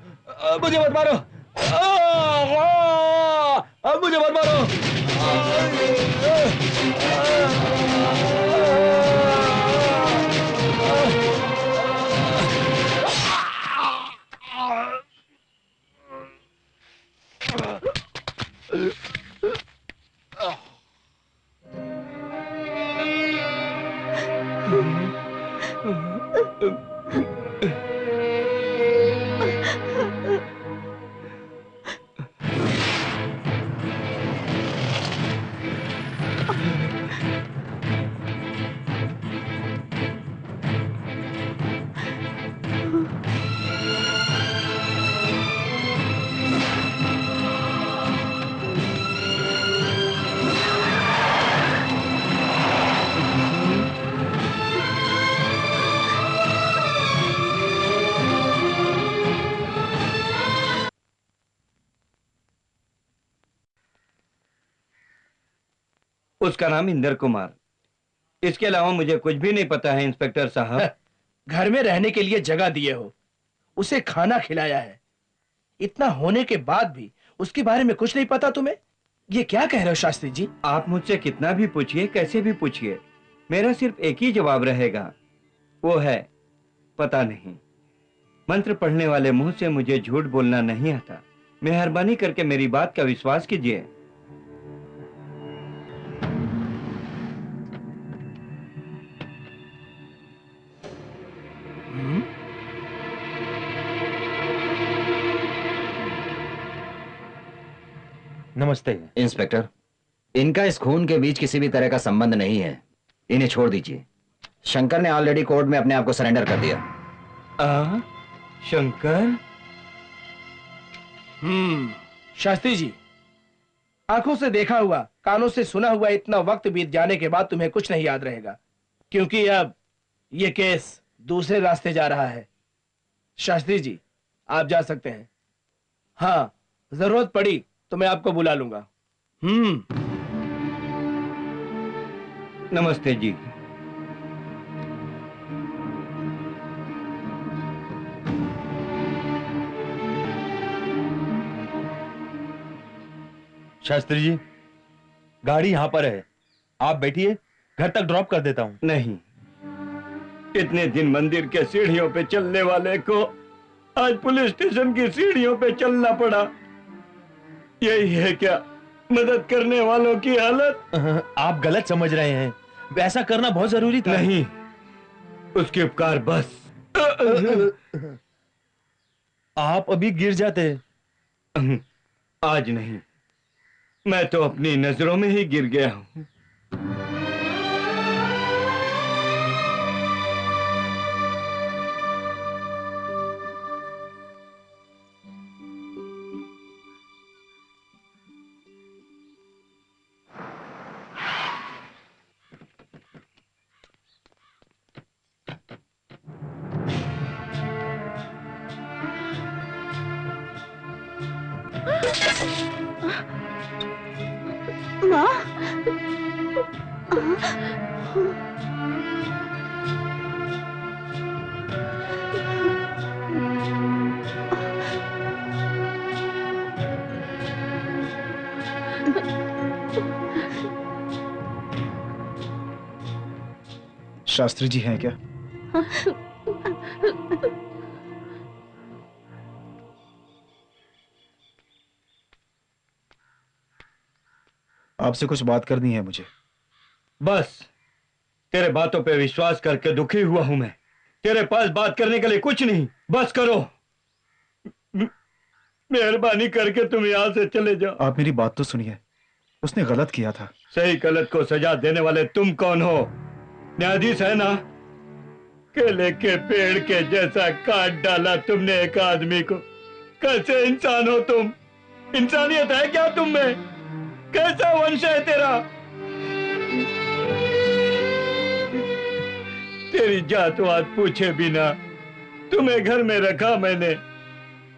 मुझे मत मारो, मुझे मत मारो। उसका नाम इंदर कुमार। इसके अलावा मुझे कुछ भी नहीं पता है इंस्पेक्टर साहब। घर में रहने के लिए जगह दिए हो, उसे खाना खिलाया है, इतना होने के बाद भी उसके बारे में कुछ नहीं पता तुम्हें? ये क्या कह रहे हो शास्त्री जी? आप मुझसे कितना भी पूछिए, कैसे भी पूछिए, मेरा सिर्फ एक ही जवाब रहेगा, वो है पता नहीं। मंत्र पढ़ने वाले मुंह से मुझे झूठ बोलना नहीं आता। मेहरबानी करके मेरी बात का विश्वास कीजिए। नमस्ते इंस्पेक्टर, इनका इस खून के बीच किसी भी तरह का संबंध नहीं है, इन्हें छोड़ दीजिए। शंकर ने ऑलरेडी कोर्ट में अपने आप को सरेंडर कर दिया। शंकर? शास्त्री जी, आंखों से देखा हुआ, कानों से सुना हुआ इतना वक्त बीत जाने के बाद तुम्हें कुछ नहीं याद रहेगा, क्योंकि अब ये केस दूसरे रास्ते जा रहा है। शास्त्री जी, आप जा सकते हैं। हाँ, जरूरत पड़ी तो मैं आपको बुला लूंगा। नमस्ते जी। शास्त्री जी, गाड़ी यहाँ पर है, आप बैठिए, घर तक ड्रॉप कर देता हूँ। नहीं, इतने दिन मंदिर के सीढ़ियों पे चलने वाले को आज पुलिस स्टेशन की सीढ़ियों पे चलना पड़ा। यही है क्या मदद करने वालों की हालत? आप गलत समझ रहे हैं, वैसा करना बहुत जरूरी था। नहीं, उसके उपकार बस। आप अभी गिर जाते। आज नहीं, मैं तो अपनी नजरों में ही गिर गया हूं। शास्त्री जी हैं क्या? आपसे कुछ बात करनी है मुझे। बस तेरे बातों पे विश्वास करके दुखी हुआ हूं मैं। तेरे पास बात करने के लिए कुछ नहीं, बस करो। मेहरबानी करके तुम यहां से चले जाओ। आप मेरी बात तो सुनिए, उसने गलत किया था। सही गलत को सजा देने वाले तुम कौन हो? न्यायाधीश है ना? केले के पेड़ के जैसा काट डाला तुमने एक आदमी को। कैसे इंसान हो तुम? इंसानियत है क्या तुम में? कैसा वंश है तेरा? तेरी जातवात पूछे बिना तुम्हें घर में रखा मैंने,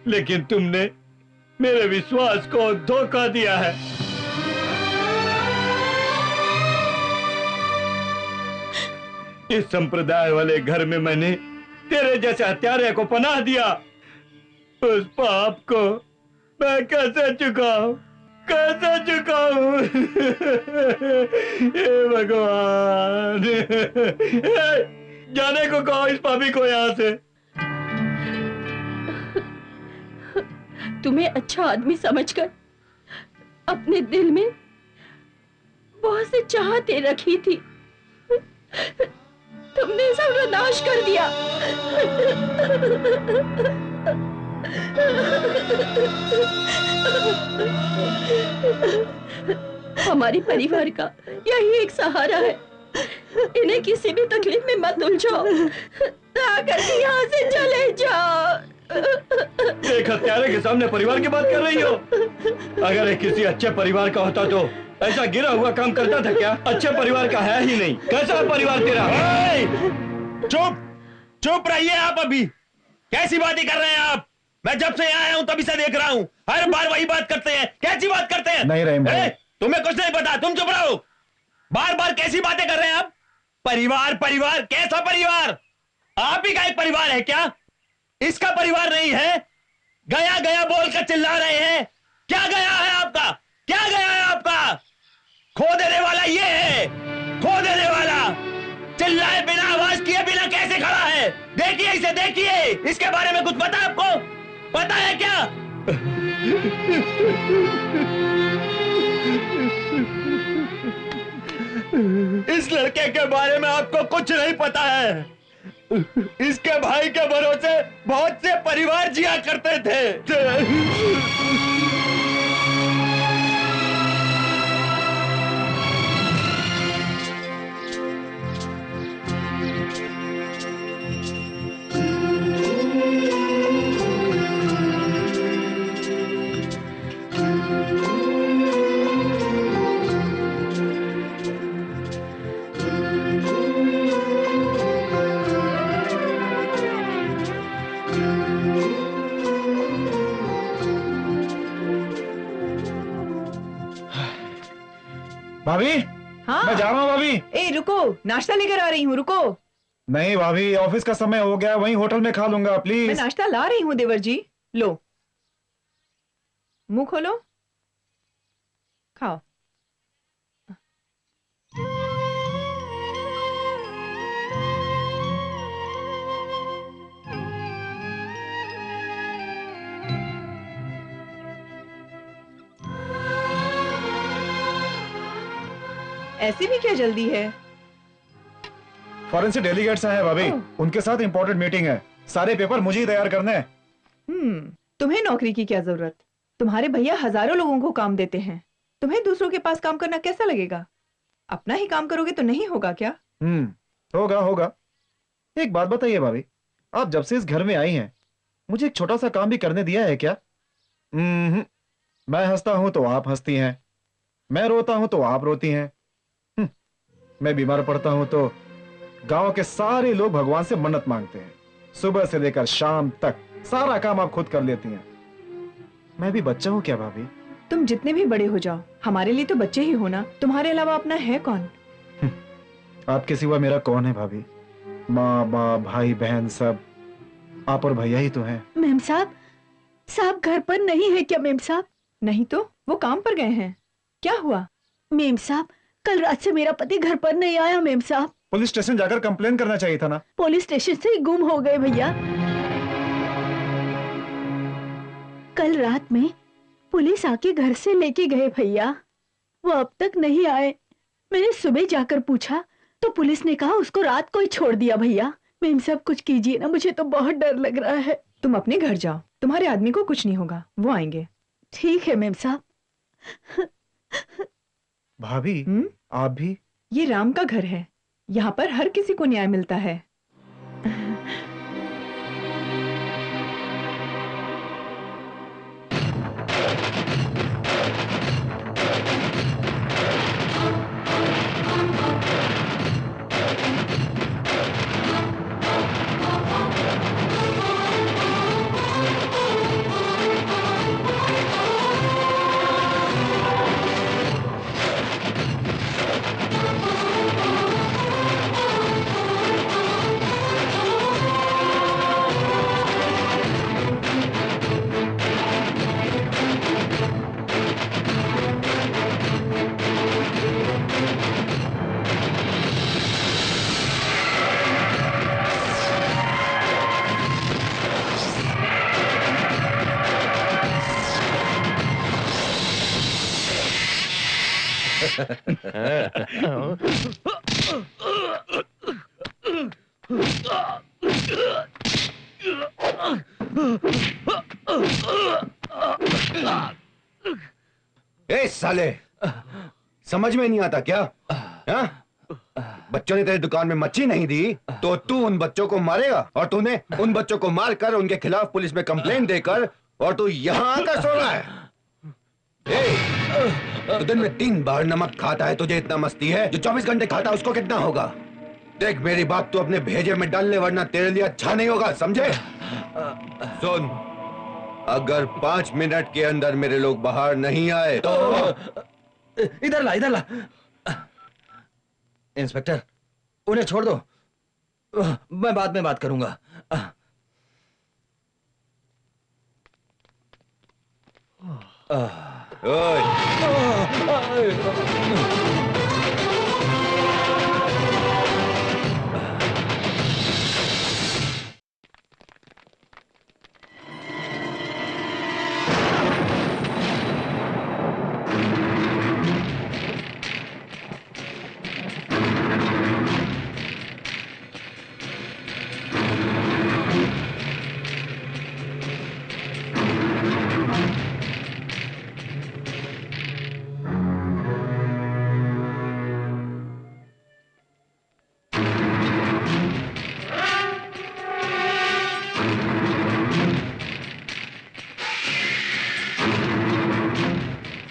लेकिन तुमने मेरे विश्वास को धोखा दिया है। इस संप्रदाय वाले घर में मैंने तेरे जैसे हत्यारे को पनाह दिया। उस पाप को मैं कैसे चुकाऊं, कैसे चुकाऊं? हे भगवान, जाने को कहो इस पापी को यहाँ से। तुम्हें अच्छा आदमी समझकर अपने दिल में बहुत सी चाहतें रखी थी, तुमने सर्वनाश कर दिया। हमारे परिवार का यही एक सहारा है, इन्हें किसी भी तकलीफ में मत उलझाओ, आकर के यहाँ से चले जाओ। एक हत्यारे के सामने परिवार की बात कर रही हो? अगर एक किसी अच्छे परिवार का होता तो ऐसा गिरा हुआ काम करता था क्या? अच्छे परिवार का है ही नहीं। कैसा परिवार तेरा? चुप चुप रहिए आप। अभी कैसी बातें कर रहे हैं आप? मैं जब से यहाँ आया हूँ तभी से देख रहा हूँ, हर बार वही बात करते हैं। कैसी बात करते हैं? नहीं रहीम भाई, तुम्हें कुछ नहीं पता, तुम चुप रहो। बार बार कैसी बातें कर रहे हैं आप? परिवार परिवार, कैसा परिवार? आप ही का एक परिवार है क्या? इसका परिवार नहीं है? गया गया बोलकर चिल्ला रहे हैं। क्या गया है आपका? क्या गया है आपका? खो देने वाला ये है, खो देने वाला। चिल्लाए बिना, आवाज किए बिना कैसे खड़ा है? देखिए इसे, देखिए। इसके बारे में कुछ पता है आपको? पता है क्या? इस लड़के के बारे में आपको कुछ नहीं पता है। इसके भाई के भरोसे बहुत से परिवार जिया करते थे। भाभी, हाँ मैं जा रहा हूँ भाभी। ए रुको, नाश्ता लेकर आ रही हूँ, रुको। नहीं भाभी, ऑफिस का समय हो गया, वहीं होटल में खा लूंगा मैं प्लीज। नाश्ता ला रही हूँ देवर जी, लो मुंह खोलो, खाओ। ऐसी भी क्या जल्दी है? फॉरेन से डेलीगेट्स आए हैं भाभी, उनके साथ इंपॉर्टेंट मीटिंग है। सारे पेपर मुझे ही तैयार करने हैं। तुम्हें नौकरी की क्या जरूरत? तुम्हारे भैया हजारों लोगों को काम देते हैं, तुम्हें दूसरों के पास काम करना कैसा लगेगा? अपना ही काम करोगे तो नहीं होगा क्या? होगा होगा। एक बात बताइए भाभी, आप जब से इस घर में आई हैं, मुझे एक छोटा सा काम भी करने दिया है क्या? मैं हंसता हूं तो आप हंसती हैं, मैं रोता हूं तो आप रोती हैं, मैं बीमार पड़ता हूं तो गांव के सारे लोग भगवान से मन्नत मांगते हैं। सुबह से लेकर शाम तक सारा काम आप खुद कर लेती हैं। मैं भी बच्चा हूं क्या भाभी? तुम जितने भी बड़े हो जाओ, हमारे लिए तो बच्चे ही हो ना। तुम्हारे अलावा अपना है कौन? आपके सिवा मेरा कौन है भाभी? माँ बाप भाई बहन सब आप और भैया ही तो हैं। मेम साहब, साहब घर पर नहीं है क्या? मेम साहब नहीं तो वो काम पर गए हैं। क्या हुआ? मेम साहब, कल रात से मेरा पति घर पर नहीं आया। मेम साहब, पुलिस स्टेशन जाकर कंप्लेन करना चाहिए था ना। पुलिस स्टेशन से ही गुम हो गए भैया। कल रात में पुलिस आके घर से लेके गए भैया, वो अब तक नहीं आए। मैंने सुबह जाकर पूछा तो पुलिस ने कहा उसको रात को ही छोड़ दिया भैया। मेम साहब कुछ कीजिए ना, मुझे तो बहुत डर लग रहा है। तुम अपने घर जाओ, तुम्हारे आदमी को कुछ नहीं होगा, वो आएंगे। ठीक है मेम साहब। भाभी आप भी? ये राम का घर है, यहाँ पर हर किसी को न्याय मिलता है। ए साले, समझ में नहीं आता क्या? हाँ? बच्चों ने तेरी दुकान में मच्छी नहीं दी तो तू उन बच्चों को मारेगा, और तूने उन बच्चों को मारकर उनके खिलाफ पुलिस में कंप्लेंट देकर और तू यहाँ आकर सो रहा है। तो दिन में 3 बार नमक खाता है, तुझे इतना मस्ती है? जो 24 घंटे खाता है उसको कितना होगा? देख मेरी बात तू अपने भेजे में डाल ले, वरना तेरे लिए अच्छा नहीं होगा, समझे? सुन, अगर 5 मिनट के अंदर मेरे लोग बाहर नहीं आए तो इधर ला, इधर ला। इंस्पेक्टर, उन्हें छोड़ दो, मैं बाद में बात करूंगा।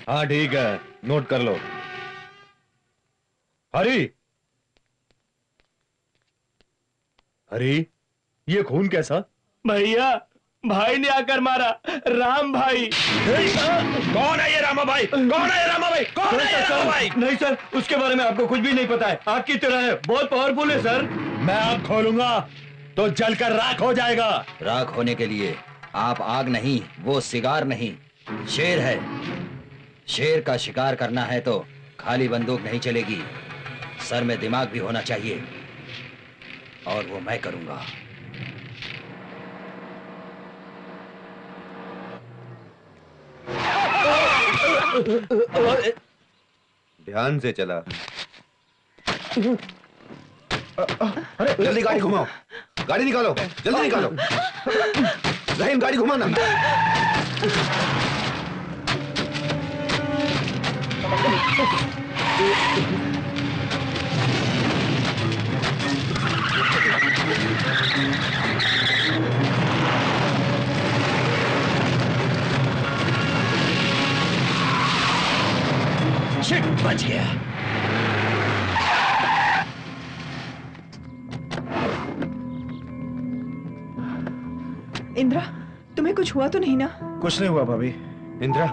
हाँ ठीक है, नोट कर लो। हरी, हरी, ये खून कैसा? भैया, भाई ने आकर मारा, राम भाई। कौन है ये रामा भाई? कौन है ये रामा भाई? कौन है ये रामा भाई? नहीं सर, उसके बारे में आपको कुछ भी नहीं पता है। आग की तरह है, बहुत पावरफुल है सर। मैं आग खोलूंगा तो जलकर राख हो जाएगा। राख होने के लिए आप आग नहीं, वो सिगार नहीं, शेर है। शेर का शिकार करना है तो खाली बंदूक नहीं चलेगी, सर में दिमाग भी होना चाहिए, और वो मैं करूंगा। ध्यान से चला। जल्दी गाड़ी घुमाओ, गाड़ी निकालो, जल्दी निकालो। रहीम, गाड़ी घुमाना। शिट, बच गया। इंद्रा, तुम्हें कुछ हुआ तो नहीं ना? कुछ नहीं हुआ भाभी। इंद्रा,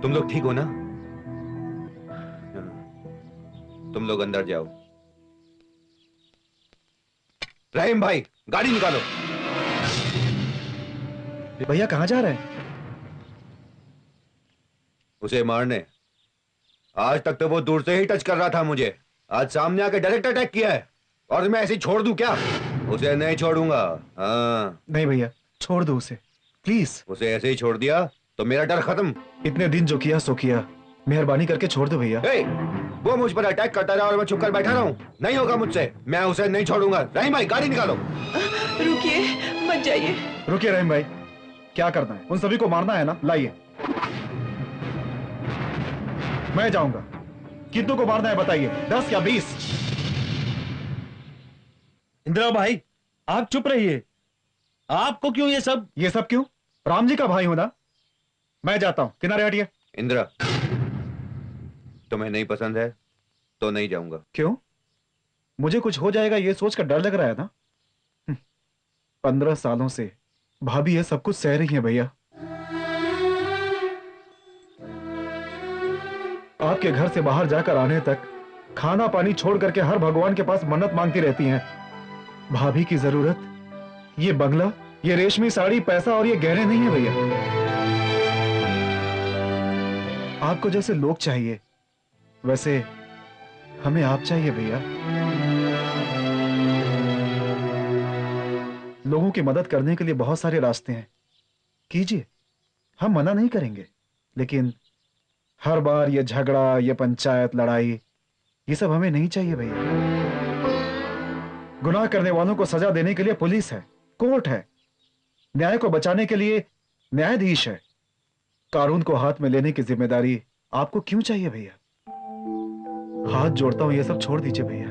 तुम लोग ठीक हो ना? तुम लोग अंदर जाओ। रहीम भाई, गाड़ी निकालो। भैया कहाँ जा रहे हैं? उसे मारने। आज तक तो वो दूर से ही टच कर रहा था मुझे, आज सामने आके डायरेक्ट अटैक किया है, और मैं ऐसे ही छोड़ दूं क्या? उसे नहीं छोड़ूंगा। हाँ नहीं भैया, छोड़ दो उसे प्लीज। उसे ऐसे ही छोड़ दिया तो मेरा डर खत्म। इतने दिन जो किया सो किया, मेहरबानी करके छोड़ दो भैया। वो मुझ पर अटैक करता रहा और मैं चुप कर बैठा रहा हूँ? नहीं होगा मुझसे, मैं उसे नहीं छोड़ूंगा। रहीम भाई, गाड़ी निकालो। रुकिए, मत जाइए। रुकिए रहीम भाई, क्या करना है? उन सभी को मारना है ना? लाइए, मैं जाऊंगा। कितनों को मारना है बताइए, 10 या 20? इंदिरा भाई, आप चुप रहिए। आपको क्यों ये सब? ये सब क्यों? राम जी का भाई हूं ना। मैं जाता हूं, किनारे हटिए। इंदिरा, तुम्हें नहीं पसंद है तो नहीं जाऊंगा। क्यों? मुझे कुछ हो जाएगा ये सोच कर डर लग रहा है ना? 15 सालों से भाभी ये सब कुछ सह रही है भैया। आपके घर से बाहर जाकर आने तक खाना पानी छोड़ करके हर भगवान के पास मन्नत मांगती रहती हैं। भाभी की जरूरत ये बंगला, ये रेशमी साड़ी, पैसा और ये गहने नहीं है भैया। आपको जैसे लोग चाहिए वैसे हमें आप चाहिए भैया। लोगों की मदद करने के लिए बहुत सारे रास्ते हैं, कीजिए, हम मना नहीं करेंगे, लेकिन हर बार ये झगड़ा, ये पंचायत, लड़ाई, ये सब हमें नहीं चाहिए भैया। गुनाह करने वालों को सजा देने के लिए पुलिस है, कोर्ट है, न्याय को बचाने के लिए न्यायाधीश है। कानून को हाथ में लेने की जिम्मेदारी आपको क्यों चाहिए भैया? हाथ जोड़ता हूं, ये सब छोड़ दीजिए भैया।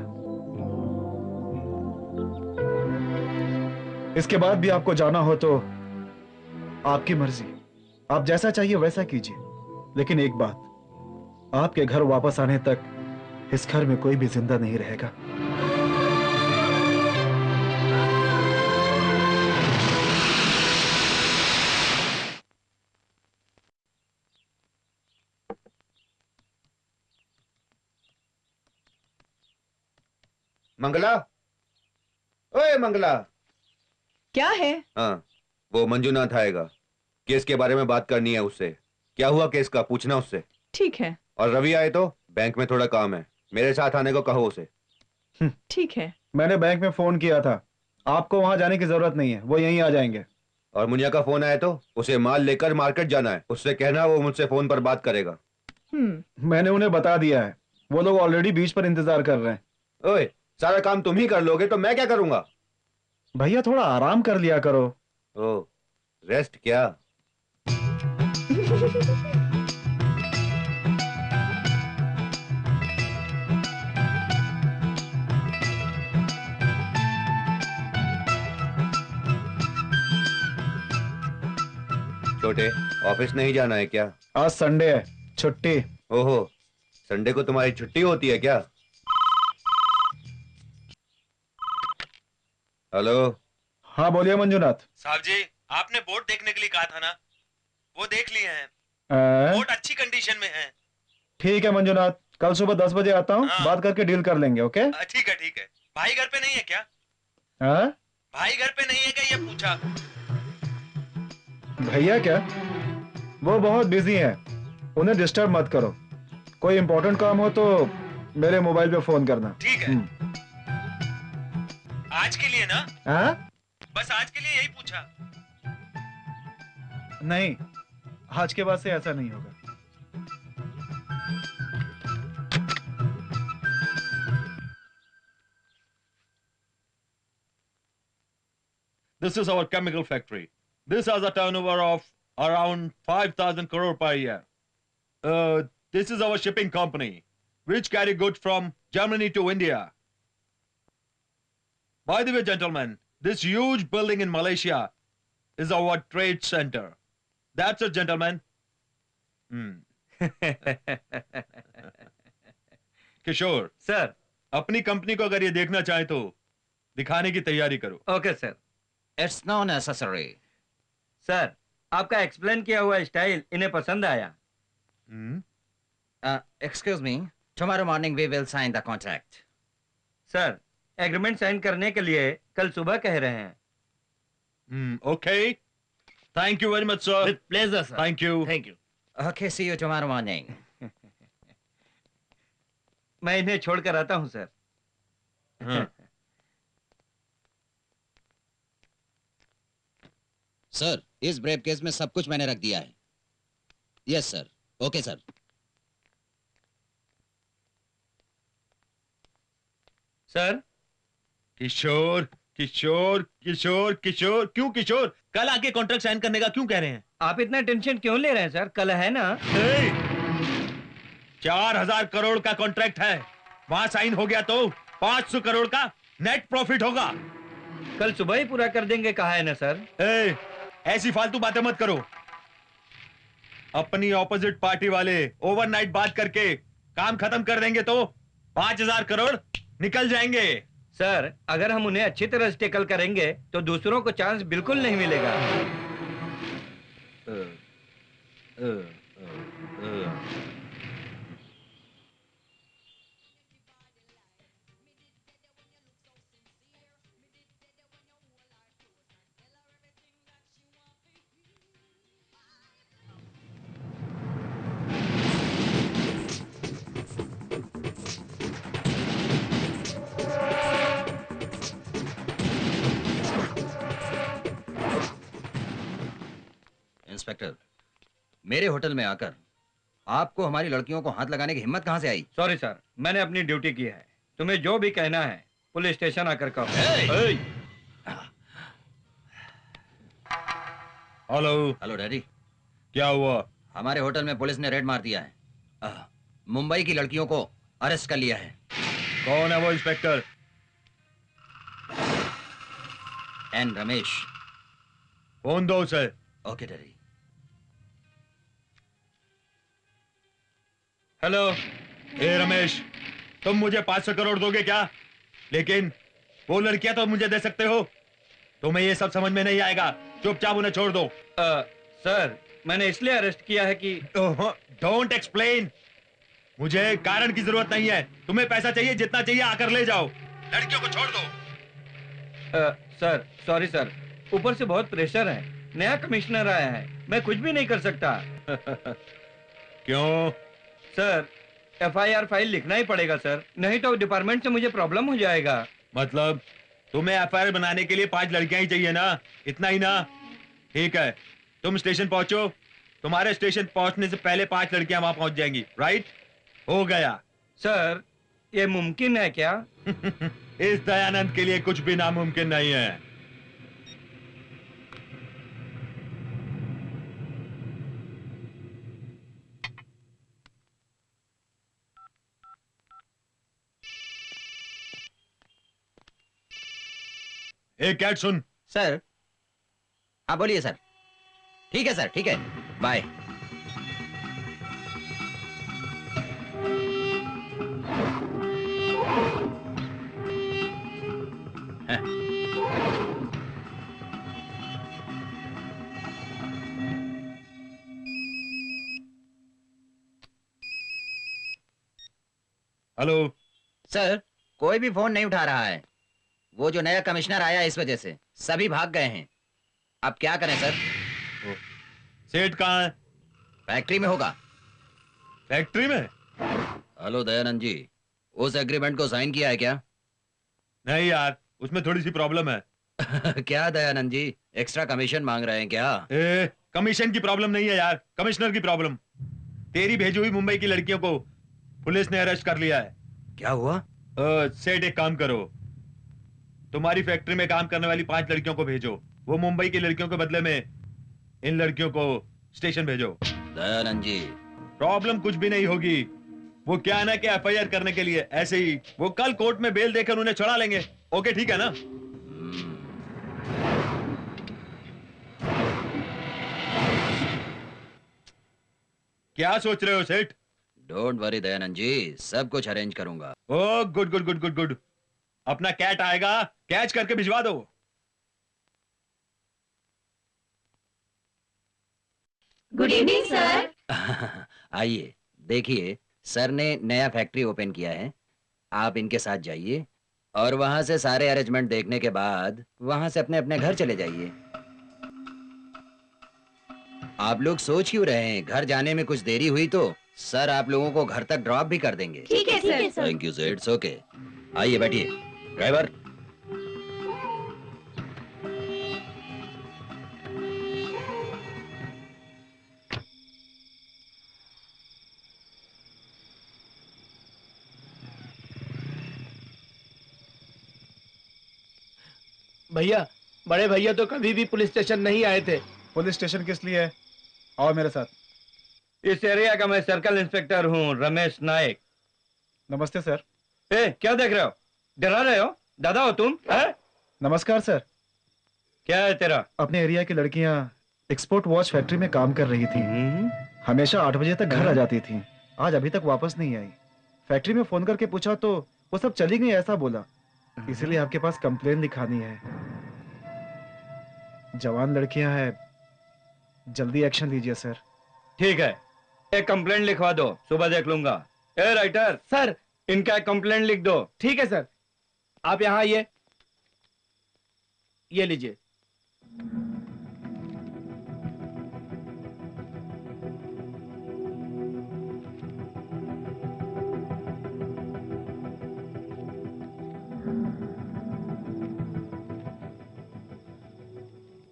इसके बाद भी आपको जाना हो तो आपकी मर्जी, आप जैसा चाहिए वैसा कीजिए। लेकिन एक बात, आपके घर वापस आने तक इस घर में कोई भी जिंदा नहीं रहेगा। मंगला, ओए मंगला। क्या है? हाँ, वो मंजूनाथ आएगा, केस के बारे में बात करनी है उससे। क्या हुआ केस का, पूछना उससे। ठीक है। और रवि आए तो बैंक में थोड़ा काम है, मेरे साथ आने को कहो उसे। ठीक है। मैंने बैंक में फोन किया था, आपको वहां जाने की जरूरत नहीं है, वो यहीं आ जाएंगे। और मुनिया का फोन आया तो उसे माल लेकर मार्केट जाना है, उससे कहना वो मुझसे फोन पर बात करेगा। मैंने उन्हें बता दिया है, वो लोग ऑलरेडी बीच पर इंतजार कर रहे हैं। ओए, सारा काम तुम ही कर लोगे तो मैं क्या करूंगा? भैया थोड़ा आराम कर लिया करो। ओ, रेस्ट क्या? छोटे, ऑफिस नहीं जाना है क्या? आज संडे है, छुट्टी। ओहो, संडे को तुम्हारी छुट्टी होती है क्या? हेलो। हाँ बोलिए मंजूनाथ। साहब जी, आपने बोट देखने के लिए कहा था ना, वो देख लिए हैं। बोट अच्छी कंडीशन में है। ठीक है मंजूनाथ, कल सुबह 10 बजे आता हूँ, बात करके डील कर लेंगे। ओके ठीक है ठीक है। भाई घर पे नहीं है क्या? भाई घर पे नहीं है क्या, ये पूछा। भैया क्या, वो बहुत बिजी हैं, उन्हें डिस्टर्ब मत करो। कोई इंपॉर्टेंट काम हो तो मेरे मोबाइल पे फोन करना। ठीक है। आज के लिए ना? बस आज के लिए यही पूछा। नहीं, आज के बाद से ऐसा नहीं होगा। This is our chemical factory. This has a turnover of around 5,000 crore per year. This is our shipping company, which carry goods from Germany to India. By the way, gentlemen, this huge building in Malaysia is our trade center. That's it, gentlemen. Kishore sir, अपनी कंपनी को अगर ये देखना चाहे तो दिखाने की तैयारी करो। Okay sir. It's not necessary. Sir, आपका एक्सप्लेन किया हुआ स्टाइल इन्हें पसंद आया। Excuse me, tomorrow morning we will sign the contract. Sir, agreement sign करने के लिए कल सुबह कह रहे हैं। Okay, thank you very much sir. With pleasure sir. Thank you. Thank you. Okay, see you tomorrow morning. मैं इन्हें छोड़कर आता हूं सर। सर, इस ब्रेव केस में सब कुछ मैंने रख दिया है। Yes sir. Okay sir. Sir, Kishore Kishore Kishore Kishore, क्यों किशोर? कल आके कॉन्ट्रैक्ट साइन करने का क्यों कह रहे हैं? आप इतना टेंशन क्यों ले रहे हैं सर? कल है ना। 4,000 करोड़ का कॉन्ट्रैक्ट है, वहां साइन हो गया तो 500 करोड़ का नेट प्रॉफिट होगा। कल सुबह ही पूरा कर देंगे कहा है ना सर। ऐसी फालतू बातें मत करो। अपनी ऑपोजिट पार्टी वाले ओवरनाइट बात करके काम खत्म कर देंगे तो 5,000 करोड़ निकल जाएंगे। सर, अगर हम उन्हें अच्छी तरह से टेकल करेंगे तो दूसरों को चांस बिल्कुल नहीं मिलेगा। इंस्पेक्टर, मेरे होटल में आकर आपको हमारी लड़कियों को हाथ लगाने की हिम्मत कहाँ से आई? सॉरी सर, मैंने अपनी ड्यूटी की है। तुम्हें जो भी कहना है पुलिस स्टेशन आकर कहो। हेलो। Hello daddy. क्या हुआ? हमारे होटल में पुलिस ने रेड मार दिया है। मुंबई की लड़कियों को अरेस्ट कर लिया है। कौन है वो इंस्पेक्टर? एन रमेश। फोन दो उसे। Okay daddy. हेलो। ए रमेश, तुम मुझे 500 करोड़ दोगे क्या? लेकिन वो लड़कियां तो मुझे दे सकते हो। तुम्हें ये सब समझ में नहीं आएगा, चुपचाप उन्हें छोड़ दो। सर, मैंने इसलिए अरेस्ट किया है कि डोंट एक्सप्लेन। मुझे कारण की जरूरत नहीं है। तुम्हें पैसा चाहिए, जितना चाहिए आकर ले जाओ। लड़कियों को छोड़ दो। सर सॉरी सर, ऊपर से बहुत प्रेशर है। नया कमिश्नर आया है, मैं कुछ भी नहीं कर सकता। क्यों? सर, FIR फाइल लिखना ही पड़ेगा सर, नहीं तो डिपार्टमेंट से मुझे प्रॉब्लम हो जाएगा। मतलब तुम्हें FIR बनाने के लिए 5 लड़कियां ही चाहिए ना? इतना ही ना? ठीक है, तुम स्टेशन पहुंचो। तुम्हारे स्टेशन पहुंचने से पहले 5 लड़कियां वहां पहुंच जाएंगी। राइट? हो गया। सर, ये मुमकिन है क्या? इस दयानंद के लिए कुछ भी नामुमकिन नहीं है। एक कैट सुन। सर। हाँ बोलिए सर। ठीक है सर, ठीक है, बाय। हेलो। सर, कोई भी फोन नहीं उठा रहा है। वो जो नया कमिश्नर आया इस वजह से सभी भाग गए हैं। अब क्या करें सर? सेठ कहाँ है? फैक्ट्री में होगा। फैक्ट्री में? हेलो दयानंद जी, उस एग्रीमेंट को साइन किया है क्या? नहीं यार, उसमें थोड़ी सी प्रॉब्लम है। क्या दयानंद जी, एक्स्ट्रा कमीशन मांग रहे हैं क्या? कमीशन की प्रॉब्लम नहीं है यार, कमिश्नर की प्रॉब्लम। तेरी भेजी हुई मुंबई की लड़कियों को पुलिस ने अरेस्ट कर लिया है। क्या हुआ? सेठ एक काम करो, तुम्हारी फैक्ट्री में काम करने वाली 5 लड़कियों को भेजो। वो मुंबई की लड़कियों के बदले में इन लड़कियों को स्टेशन भेजो। दयानंद जी, प्रॉब्लम कुछ भी नहीं होगी। वो क्या है ना कि FIR करने के लिए ऐसे ही वो कल कोर्ट में बेल देकर उन्हें छुड़ा लेंगे। ओके ठीक है ना? क्या सोच रहे हो सेठ? डोंट वरी दयानंद जी, सब कुछ अरेंज करूंगा। Oh good good good good good. अपना कैट आएगा, कैच करके भिजवा दो। Good evening sir. आइए देखिए, सर ने नया फैक्ट्री ओपन किया है। आप इनके साथ जाइए और वहां से सारे अरेंजमेंट देखने के बाद वहां से अपने अपने घर चले जाइए। आप लोग सोच क्यों रहे हैं? घर जाने में कुछ देरी हुई तो सर आप लोगों को घर तक ड्रॉप भी कर देंगे। ठीक है sir. Thank you sir, it's okay. आइए बैठिए। ड्राइवर। भैया, बड़े भैया तो कभी भी पुलिस स्टेशन नहीं आए थे। पुलिस स्टेशन किस लिए है? आओ मेरे साथ। इस एरिया का मैं सर्कल इंस्पेक्टर हूँ, रमेश नायक। नमस्ते सर। क्या देख रहे हो? डरा रहे हो? दादा हो तुम? नमस्कार सर। क्या है तेरा? अपने एरिया की लड़कियां एक्सपोर्ट वॉच फैक्ट्री में काम कर रही थी। हमेशा 8 बजे तक घर आ जाती थी। आज अभी तक वापस नहीं आई। फैक्ट्री में फोन करके पूछा तो वो सब चली गई ऐसा बोला। इसलिए आपके पास कंप्लेन लिखानी है। जवान लड़कियां हैं, जल्दी एक्शन लीजिए सर। ठीक है, एक कंप्लेंट लिखवा दो, सुबह देख लूंगा। ए राइटर सर, इनका एक कंप्लेंट लिख दो। ठीक है सर। आप यहाँ आइए, ये लीजिए।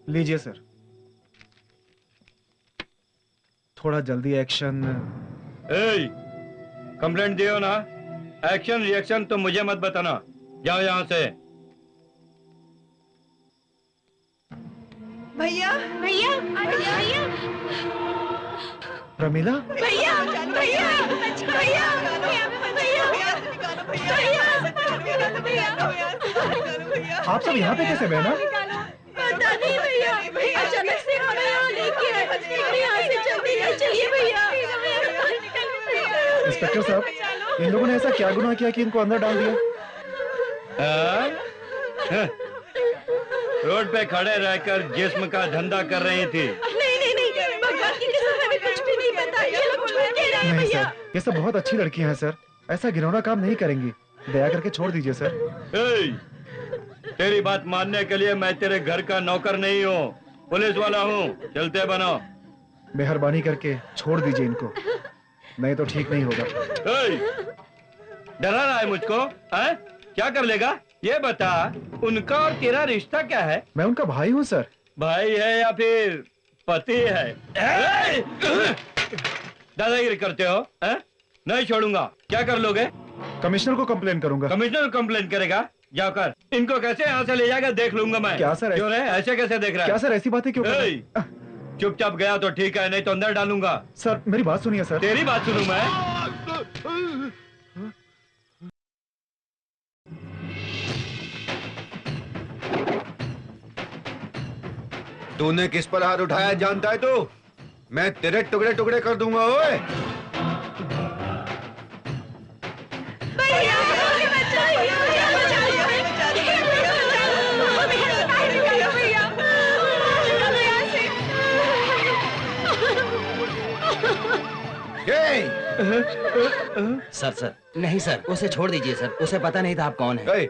लीजिए सर। थोड़ा जल्दी एक्शन कंप्लेंट दियो ना, एक्शन रिएक्शन तो मुझे मत बताना, जाओ यहाँ से। भैया भैया भैया प्रमीला, भैया भैया भैया आप सब यहाँ पे कैसे बहना? पता नहीं भैया, अचानक से हमें यहाँ लेके आए, यहाँ से जल्दी चलिए भैया। इंस्पेक्टर साहब, इन लोगों ने ऐसा क्या गुनाह किया कि इनको अंदर डाल दिया? रोड पे खड़े रहकर जिस्म का धंधा कर रही थी। नहीं, भगवान की कसम हमें कुछ भी नहीं पता, ये लोग झूठ कह रहे हैं नहीं भैया। सर, ये सब बहुत अच्छी लड़कियां हैं सर, ऐसा घिनौना काम नहीं करेंगी, दया करके छोड़ दीजिए सर। तेरी बात मानने के लिए मैं तेरे घर का नौकर नहीं हूँ, पुलिस वाला हूँ, चलते बनो। मेहरबानी करके छोड़ दीजिए इनको, नहीं तो ठीक नहीं होगा। डरा रहा है मुझको, है? क्या कर लेगा ये बता, उनका और तेरा रिश्ता क्या है? मैं उनका भाई हूँ सर। भाई है या फिर पति है? दादागिरी करते हो, है? नहीं छोड़ूंगा। क्या कर लोगे? कमिश्नर को कंप्लेन करूंगा। कमिश्नर कंप्लेन करेगा? जाओ कर। इनको कैसे यहाँ से ले जाकर देख लूंगा मैं। क्या सर? क्यों रे, ऐसे कैसे देख रहा है? क्या सर ऐसी बातें क्यों कर रहे हैं? चुपचाप गया तो ठीक है, नहीं तो अंदर डालूंगा। सर मेरी बात सुनिए सर। तेरी बात सुनूं मैं? तूने किस पर हाथ उठाया जानता है तू? मैं तेरे टुकड़े टुकड़े कर दूंगा। ओए सर नहीं सर, उसे छोड़ दीजिए सर, उसे पता नहीं था आप कौन है।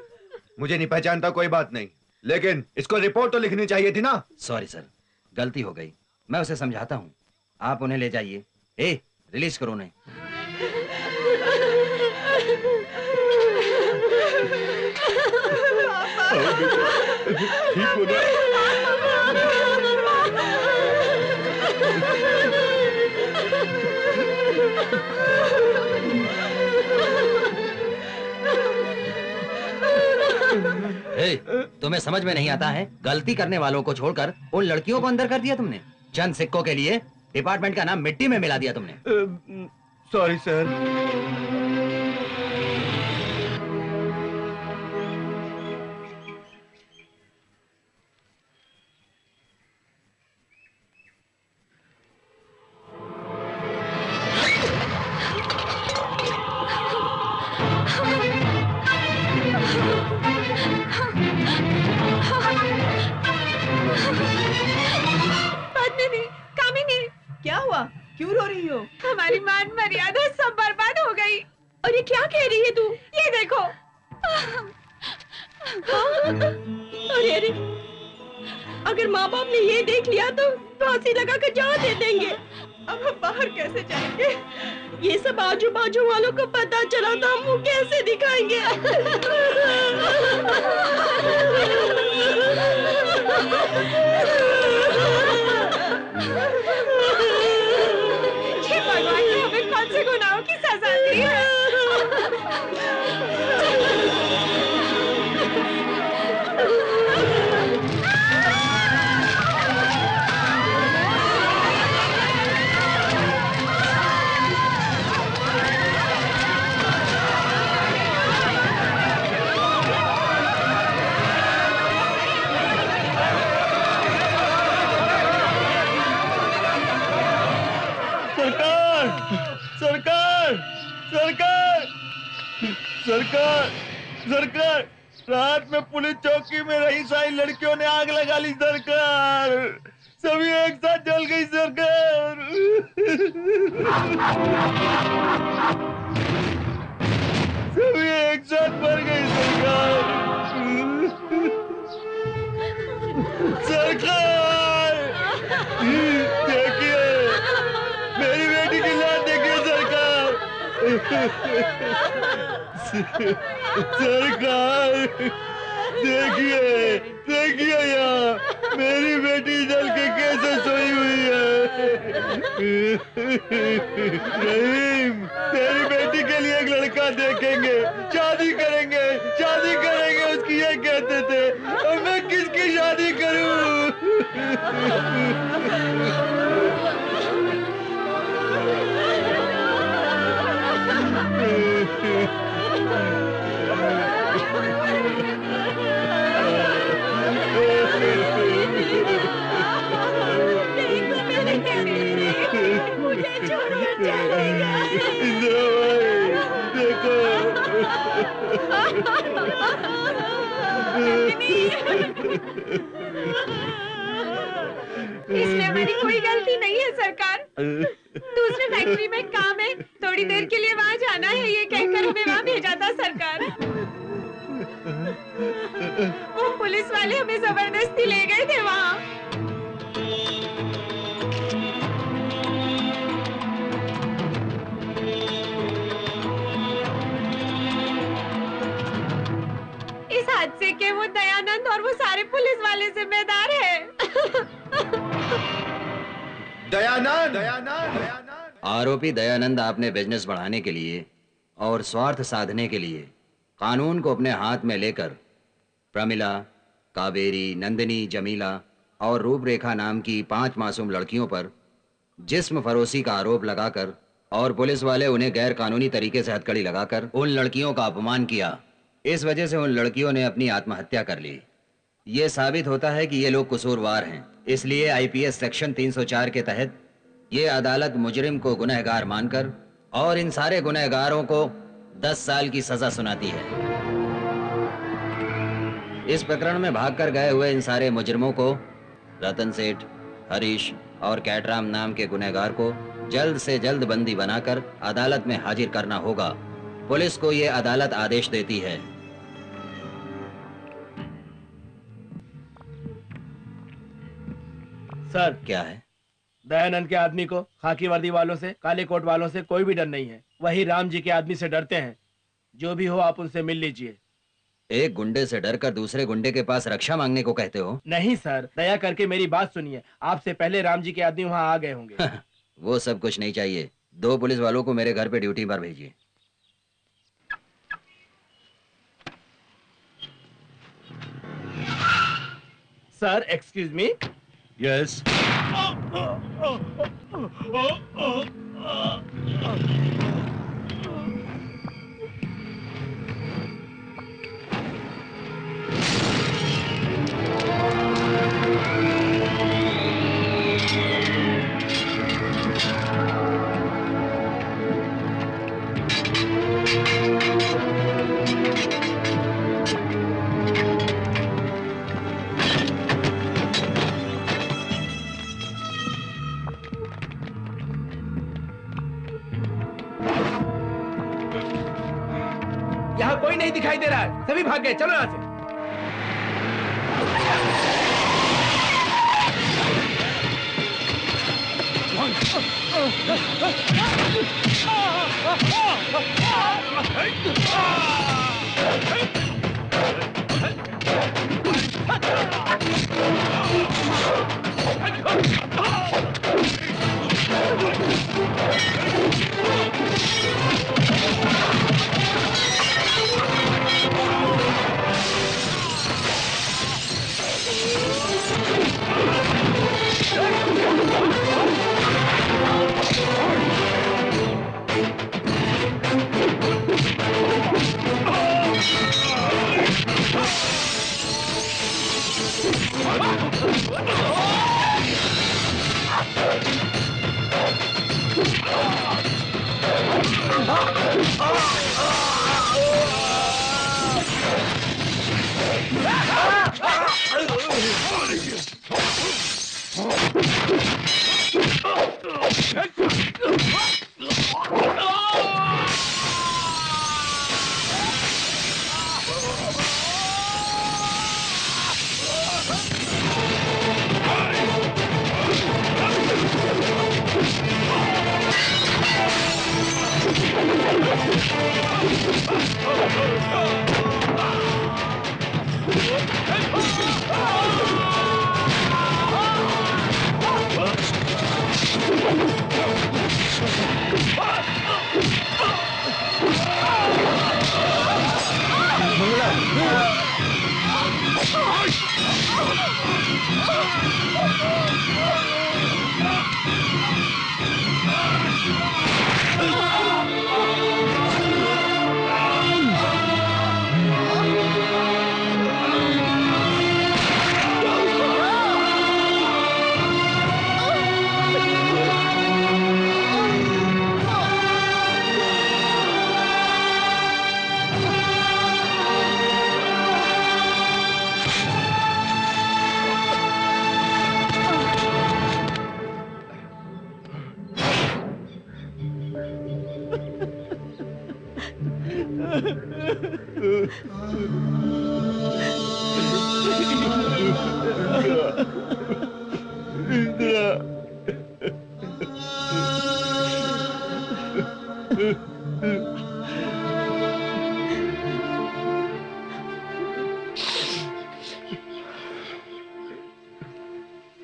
मुझे नहीं पहचानता, कोई बात नहीं, लेकिन इसको रिपोर्ट तो लिखनी चाहिए थी ना। सॉरी सर, गलती हो गई, मैं उसे समझाता हूँ। आप उन्हें ले जाइए। ए, रिलीज करो उन्हें। ठीक हो गया। तुम्हें समझ में नहीं आता है? गलती करने वालों को छोड़कर उन लड़कियों को अंदर कर दिया तुमने। चंद सिक्कों के लिए डिपार्टमेंट का नाम मिट्टी में मिला दिया तुमने। Sorry sir. क्या हुआ? क्यों रो रही हो? हमारी मान मर्यादा सब बर्बाद हो गई। और ये क्या कह रही है तू? ये देखो। अरे अरे, अगर माँ बाप ने ये देख लिया तो फांसी लगा कर जान दे देंगे। अब हम बाहर कैसे जाएंगे? ये सब आजू बाजू वालों को पता चला तो हम मुंह कैसे दिखाएंगे? भगवान ने हमें कौन से गुनाहों की सजा दी है? सरकार, रात में पुलिस चौकी में रही सारी लड़कियों ने आग लगा ली सरकार। सभी एक साथ जल गई सरकार। सभी एक साथ मर गई सरकार। सरकार देखिए, मेरी बेटी की लाश देखिए सरकार। सरकार देखिए यहाँ मेरी बेटी जल के कैसे सोई हुई है। रहीम, तेरी बेटी के लिए एक लड़का देखेंगे, शादी करेंगे उसकी ये कहते थे, और मैं किसकी शादी करूं? मुझे छोड़ना चाहेगा। देखो इसमें हमारी कोई गलती नहीं है सरकार। दूसरे फैक्ट्री में काम है, थोड़ी देर के लिए वहाँ जाना है, ये कहकर हमें वहाँ भेजा था सरकार। वो पुलिस वाले हमें जबरदस्ती ले गए थे वहाँ। इस हादसे के वो दयानंद और वो सारे पुलिस वाले जिम्मेदार हैं। दयानंद। आरोपी दयानंद आपने बिजनेस बढ़ाने के लिए और स्वार्थ साधने के लिए कानून को अपने हाथ में लेकर प्रमिला, कावेरी, नंदिनी, जमीला और रूपरेखा नाम की 5 मासूम लड़कियों पर जिस्म फरोशी का आरोप लगाकर और पुलिस वाले उन्हें गैर कानूनी तरीके से हथकड़ी लगाकर उन लड़कियों का अपमान किया। इस वजह से उन लड़कियों ने अपनी आत्महत्या कर ली। ये साबित होता है कि ये लोग कसूरवार हैं। इसलिए आईपीएस सेक्शन 304 के तहत ये अदालत मुजरिम को गुनहगार मानकर और इन सारे गुनहगारों को 10 साल की सजा सुनाती है। इस प्रकरण में भागकर गए हुए इन सारे मुजरिमों को, रतन सेठ, हरीश और कैटराम नाम के गुनहगार को जल्द से जल्द बंदी बनाकर अदालत में हाजिर करना होगा। पुलिस को ये अदालत आदेश देती है। सर, क्या है? दयानंद के आदमी को खाकी वर्दी वालों से, काले कोट वालों से कोई भी डर नहीं है। वही राम जी के आदमी से डरते हैं। जो भी हो आप उनसे मिल लीजिए। एक गुंडे से डरकर दूसरे गुंडे के पास रक्षा मांगने को कहते हो? नहीं सर, दया करके मेरी बात सुनिए। आपसे पहले राम जी के आदमी वहाँ आ गए होंगे। वो सब कुछ नहीं चाहिए। 2 पुलिस वालों को मेरे घर पे ड्यूटी पर भेजिए। Sir, excuse me. यस। यहाँ कोई नहीं दिखाई दे रहा है। सभी भाग गए। चलो यहाँ से।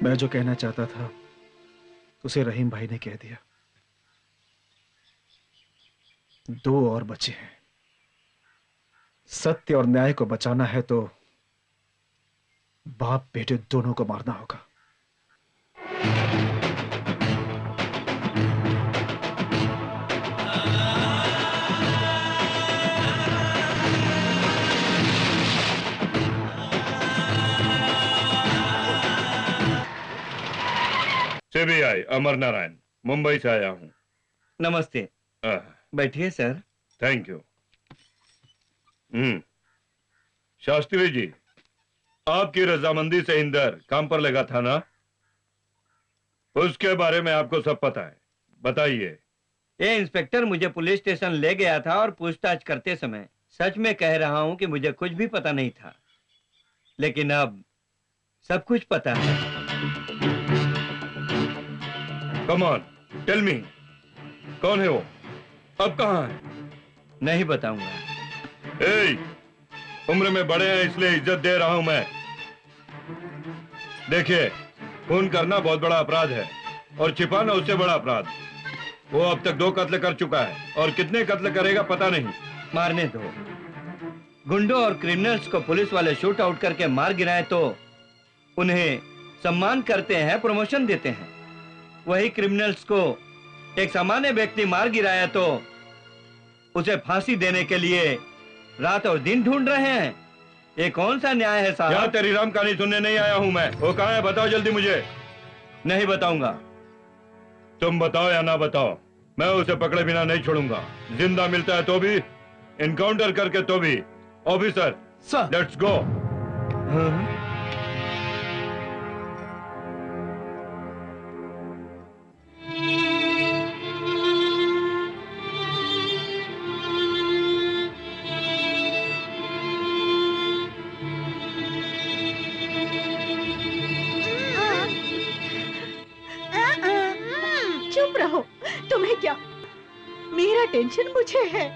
मैं जो कहना चाहता था उसे रहीम भाई ने कह दिया। 2 और बचे हैं। सत्य और न्याय को बचाना है तो बाप बेटे दोनों को मारना होगा। सीबीआई अमर नारायण, मुंबई से आया हूं। नमस्ते, बैठिए sir. Thank you. Shastri ji, आपकी रजामंदी से इंदर काम पर लगा था ना? उसके बारे में आपको सब पता है, बताइए। ये इंस्पेक्टर मुझे पुलिस स्टेशन ले गया था और पूछताछ करते समय सच में कह रहा हूं कि मुझे कुछ भी पता नहीं था, लेकिन अब सब कुछ पता है। कम ऑन, टेल मी, कौन है वो? अब कहां है? नहीं बताऊंगा। ए, उम्र में बड़े हैं इसलिए इज्जत दे रहा हूं मैं। देखिए, खून करना बहुत बड़ा अपराध है और छिपाना उससे बड़ा अपराध। वो अब तक 2 कत्ल कर चुका है और कितने कत्ल करेगा पता नहीं। मारने दो। गुंडों और क्रिमिनल्स को पुलिस वाले शूट आउट करके मार गिराए तो उन्हें सम्मान करते हैं, प्रमोशन देते हैं। वही क्रिमिनल्स को एक सामान्य व्यक्ति मार गिराया तो उसे फांसी देने के लिए रात और दिन ढूंढ रहे हैं। ये कौन सा न्याय है साहब? क्या तेरी राम कहानी सुनने नहीं आया हूं मैं। वो कहां है, बताओ जल्दी मुझे। नहीं बताऊंगा। तुम बताओ या ना बताओ, मैं उसे पकड़े बिना नहीं छोड़ूंगा। जिंदा मिलता है तो भी, इनकाउंटर करके तो भी। Officer, let's go. चुप रहो। तुम्हें क्या? मेरा टेंशन मुझे है।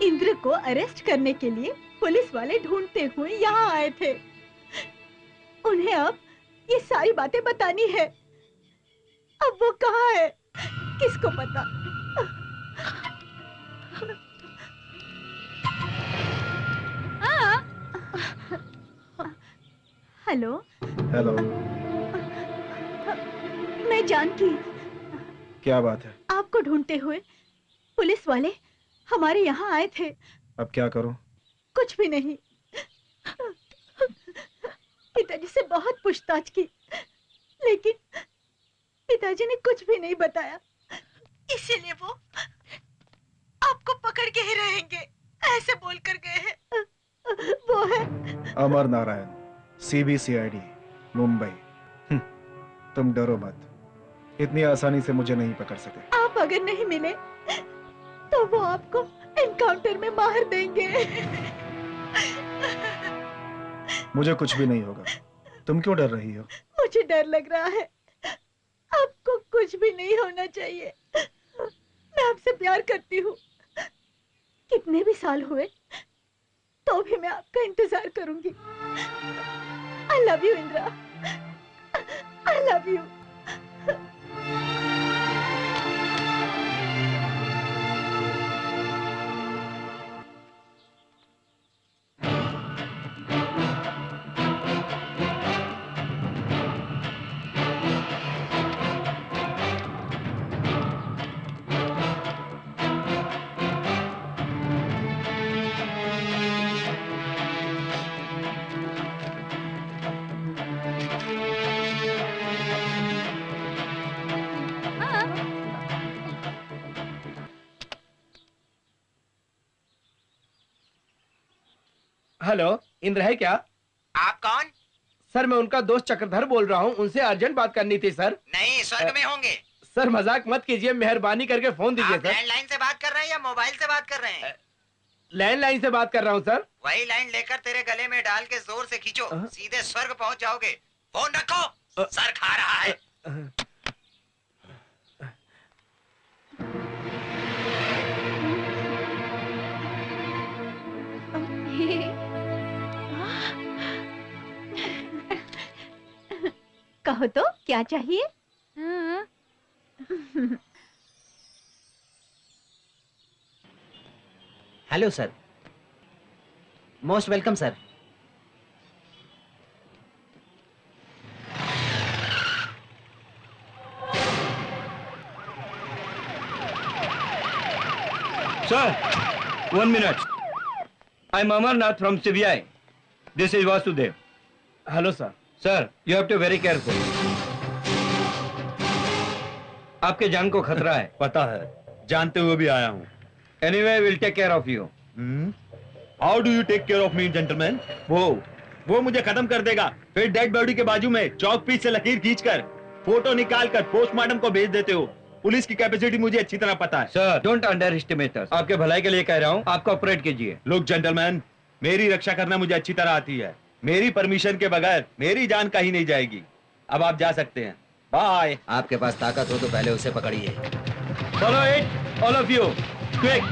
इंद्र को अरेस्ट करने के लिए पुलिस वाले ढूंढते हुए यहाँ आए थे। उन्हें अब ये सारी बातें बतानी है। अब वो कहाँ है, किसको पता? हेलो। हेलो। मैं जानकी। क्या बात है? आपको ढूंढते हुए पुलिस वाले हमारे यहाँ आए थे। अब क्या करूं? कुछ भी नहीं। पिताजी से बहुत पूछताछ की, लेकिन पिताजी ने कुछ भी नहीं बताया। इसीलिए वो आपको पकड़ के ही रहेंगे, ऐसे बोलकर गए हैं। वो है अमर नारायण, CBCID, मुंबई। तुम डरो मत, इतनी आसानी से मुझे नहीं पकड़ सके। आप अगर नहीं मिले तो वो आपको एनकाउंटर में मार देंगे। मुझे कुछ भी नहीं होगा। तुम क्यों डर रही हो? मुझे डर लग रहा है। आपको कुछ भी नहीं होना चाहिए। मैं आपसे प्यार करती हूँ। कितने भी साल हुए तो भी मैं आपका इंतजार करूंगी। I love you Indira, I love you. Hello, Indra है क्या? आप कौन? सर मैं उनका दोस्त चक्रधर बोल रहा हूँ, उनसे अर्जेंट बात करनी थी सर। नहीं, स्वर्ग में होंगे। सर मजाक मत कीजिए, मेहरबानी करके फोन दीजिए आप सर। लैंडलाइन से बात कर रहे हैं या मोबाइल से बात कर रहे हैं? लैंडलाइन से बात कर रहा हूँ सर। वही लाइन लेकर तेरे गले में डाल के जोर से खींचो, सीधे स्वर्ग पहुंच जाओगे। फोन रखो, सर खा रहा है। कहो तो क्या चाहिए? Hello sir, most welcome sir. Sir, 1 minute. I'm Amarnath from CBI. This is Vasudev. Hello sir. Sir, you have to be very careful. आपके जान को खतरा है। पता है, जानते हुए भी आया हूँ। Anyway, we'll take care of you. How do you take care of me, gentleman? वो मुझे खत्म कर देगा, फिर डेड बॉडी के बाजू में चौक पीस से लकीर खींचकर फोटो निकालकर पोस्टमार्टम को भेज देते हो। पुलिस की कैपेसिटी मुझे अच्छी तरह पता है। सर, डोंट अंडर एस्टिमेट अस। आपके भलाई के लिए कह रहा हूँ, आप ऑपरेट कीजिए। लुक जेंटलमैन, मेरी रक्षा करना मुझे अच्छी तरह आती है। मेरी परमिशन के बगैर मेरी जान कहीं नहीं जाएगी। अब आप जा सकते हैं। बाय। आपके पास ताकत हो तो पहले उसे पकड़िए। Follow it, all of you, quick.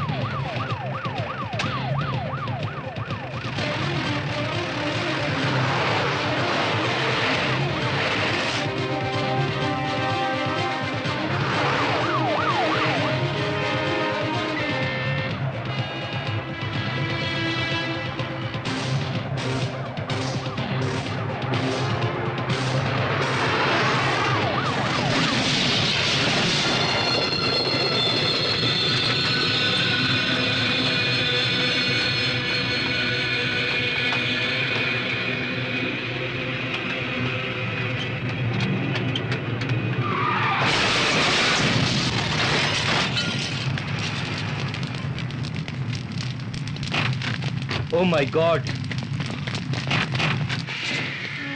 Oh my God!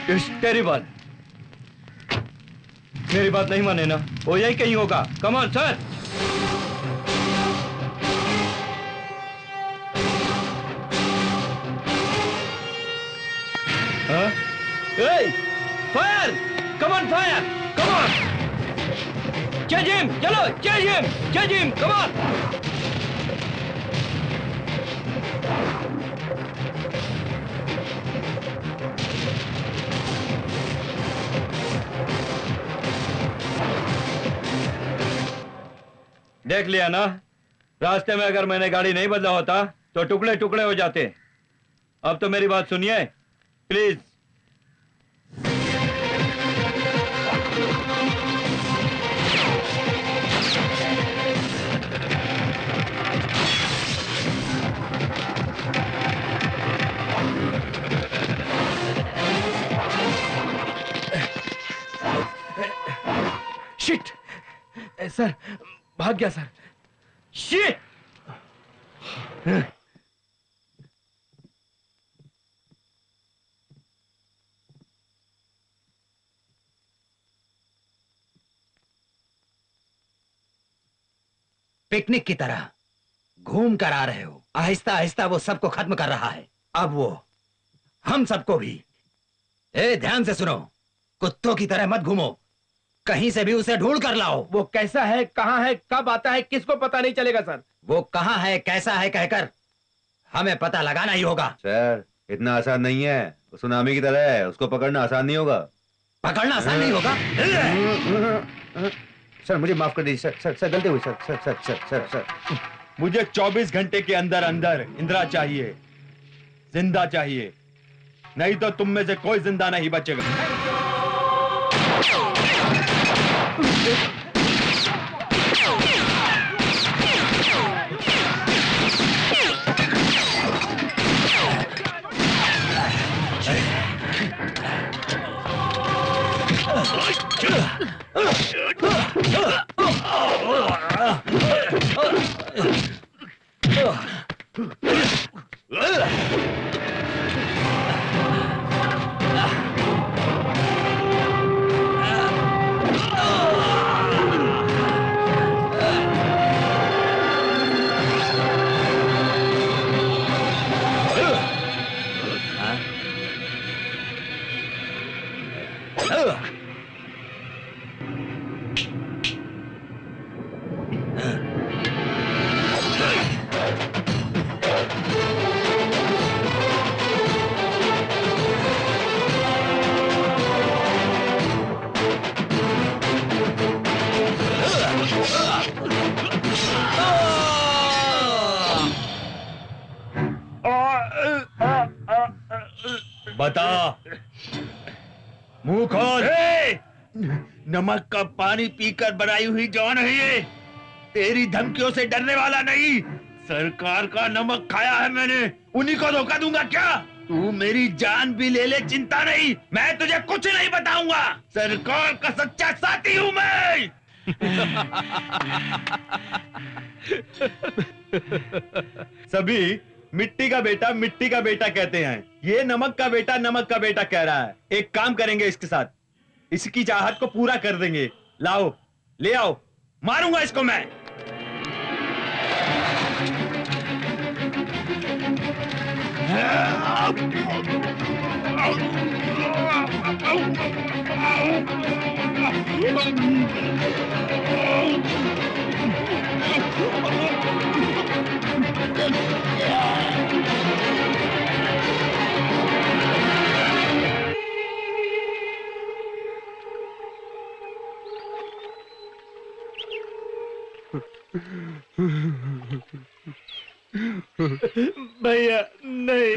It's terrible. मेरी बात नहीं माने ना, वो यही कहीं होगा। Come on, sir. Huh? Hey! Fire! Come on, fire! Come on! Charge him! चलो, charge him! Charge him! Come on! देख लिया ना, रास्ते में अगर मैंने गाड़ी नहीं बदला होता तो टुकड़े टुकड़े हो जाते। अब तो मेरी बात सुनिए प्लीज। शिट, सर भाग गया सर। शिट! पिकनिक की तरह घूम कर आ रहे हो। आहिस्ता आहिस्ता वो सबको खत्म कर रहा है। अब वो हम सबको भी। ध्यान से सुनो, कुत्तों की तरह मत घूमो, कहीं से भी उसे ढूंढ कर लाओ। वो कैसा है, कहाँ है, कब आता है, किसको पता नहीं चलेगा सर। वो कहाँ है, कैसा है कहकर हमें पता लगाना ही होगा। सर, इतना आसान नहीं है। वो सुनामी की तरह है, उसको पकड़ना आसान नहीं होगा। पकड़ना आसान नहीं होगा? सर मुझे माफ कर दीजिए सर, गलती हुई सर। मुझे 24 घंटे के अंदर अंदर इंदिरा चाहिए, जिंदा चाहिए, नहीं तो तुम में से कोई जिंदा नहीं बचेगा। बता, मुंह खोल। नमक का पानी पीकर बनाई हुई जौन है ये, तेरी धमकियों से डरने वाला नहीं। सरकार का नमक खाया है मैंने, उन्हीं को धोखा दूंगा क्या? तू मेरी जान भी ले ले, चिंता नहीं, मैं तुझे कुछ नहीं बताऊंगा। सरकार का सच्चा साथी हूं मैं। सभी मिट्टी का बेटा कहते हैं, ये नमक का बेटा कह रहा है। एक काम करेंगे इसके साथ, इसकी चाहत को पूरा कर देंगे। लाओ, ले आओ, मारूंगा इसको मैं। भैया नहीं।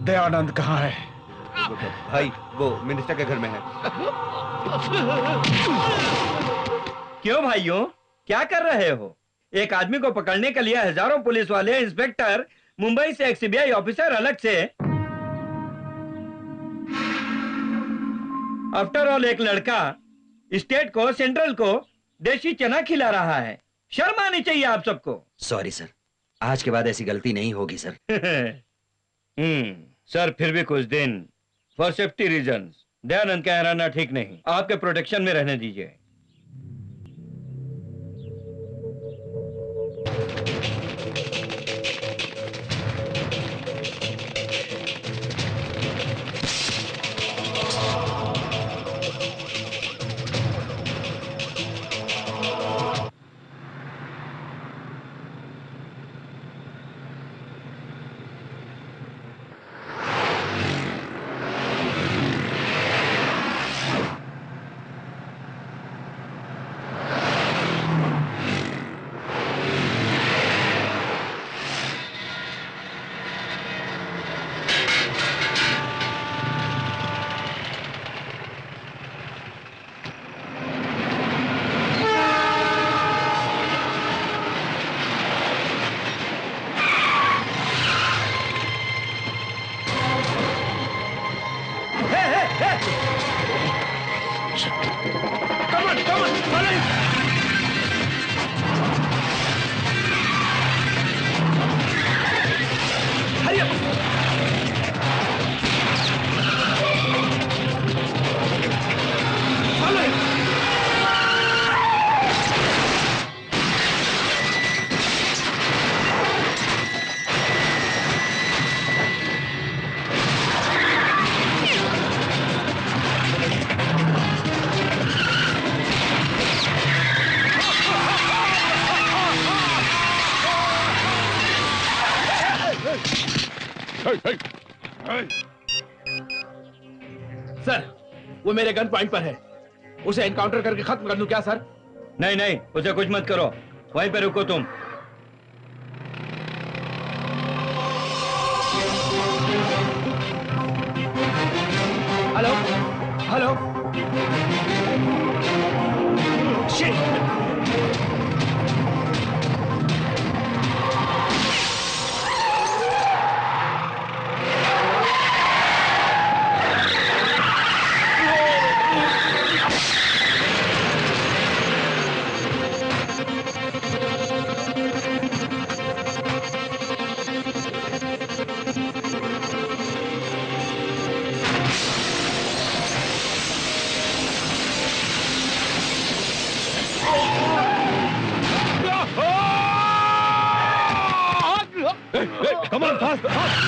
दयानंद कहाँ है? भाई वो मिनिस्टर के घर में है। क्यों भाइयों, क्या कर रहे हो? एक आदमी को पकड़ने के लिए हजारों पुलिस वाले, इंस्पेक्टर, मुंबई से एक सीबीआई ऑफिसर अलग से। आफ्टर ऑल एक लड़का स्टेट को, सेंट्रल को देशी चना खिला रहा है। शर्म आनी चाहिए आप सबको। सॉरी सर, आज के बाद ऐसी गलती नहीं होगी सर। सर फिर भी कुछ दिन फॉर सेफ्टी रीजंस दयानंद का रहना ठीक नहीं, आपके प्रोटेक्शन में रहने दीजिए। सर, वो मेरे गन पॉइंट पर है, उसे एनकाउंटर करके खत्म कर दूं क्या सर? नहीं नहीं, उसे कुछ मत करो, वहीं पे रुको तुम। Hello hello, shit! Come on, fast, fast!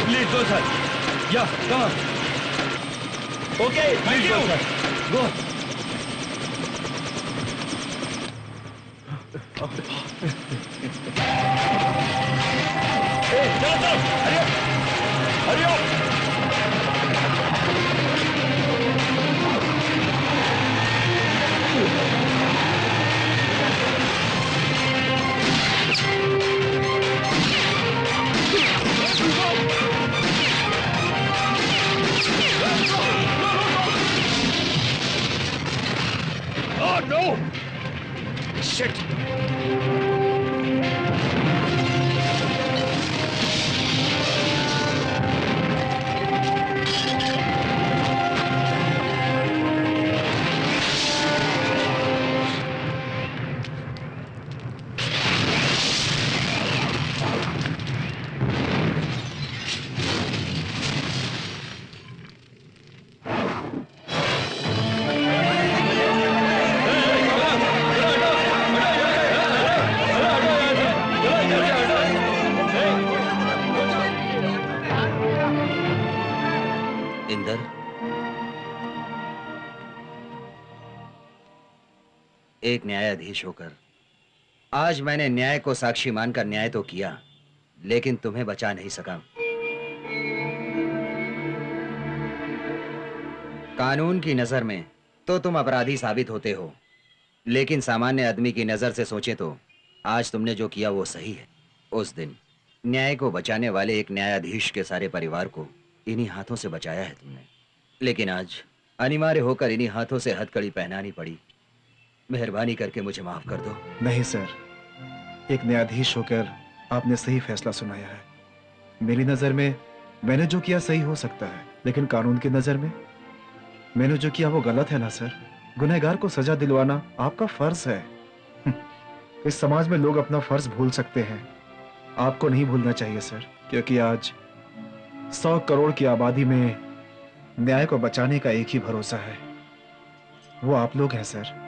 Please go, sir. Yeah, come on. Okay, thank you. Go, sir. Go. Hey, chalo, hurry up. Hurry up. Oh no! Shit! एक न्यायाधीश होकर आज मैंने न्याय को साक्षी मानकर न्याय तो किया, लेकिन तुम्हें बचा नहीं सका। कानून की नजर में तो तुम अपराधी साबित होते हो, लेकिन सामान्य आदमी की नजर से सोचे तो आज तुमने जो किया वो सही है। उस दिन न्याय को बचाने वाले एक न्यायाधीश के सारे परिवार को इन्हीं हाथों से बचाया है तुमने, लेकिन आज अनिवार्य होकर इन्हीं हाथों से हथकड़ी पहनानी पड़ी। मेहरबानी करके मुझे माफ कर दो। नहीं सर, एक न्यायाधीश होकर आपने सही फैसला सुनाया है। मेरी नजर में मैंने जो किया सही हो सकता है, लेकिन कानून की नजर में मैंने जो किया वो गलत है ना सर। गुनहगार को सजा दिलवाना आपका फर्ज है। इस समाज में लोग अपना फर्ज भूल सकते हैं, आपको नहीं भूलना चाहिए सर, क्योंकि आज 100 करोड़ की आबादी में न्याय को बचाने का एक ही भरोसा है, वो आप लोग हैं सर।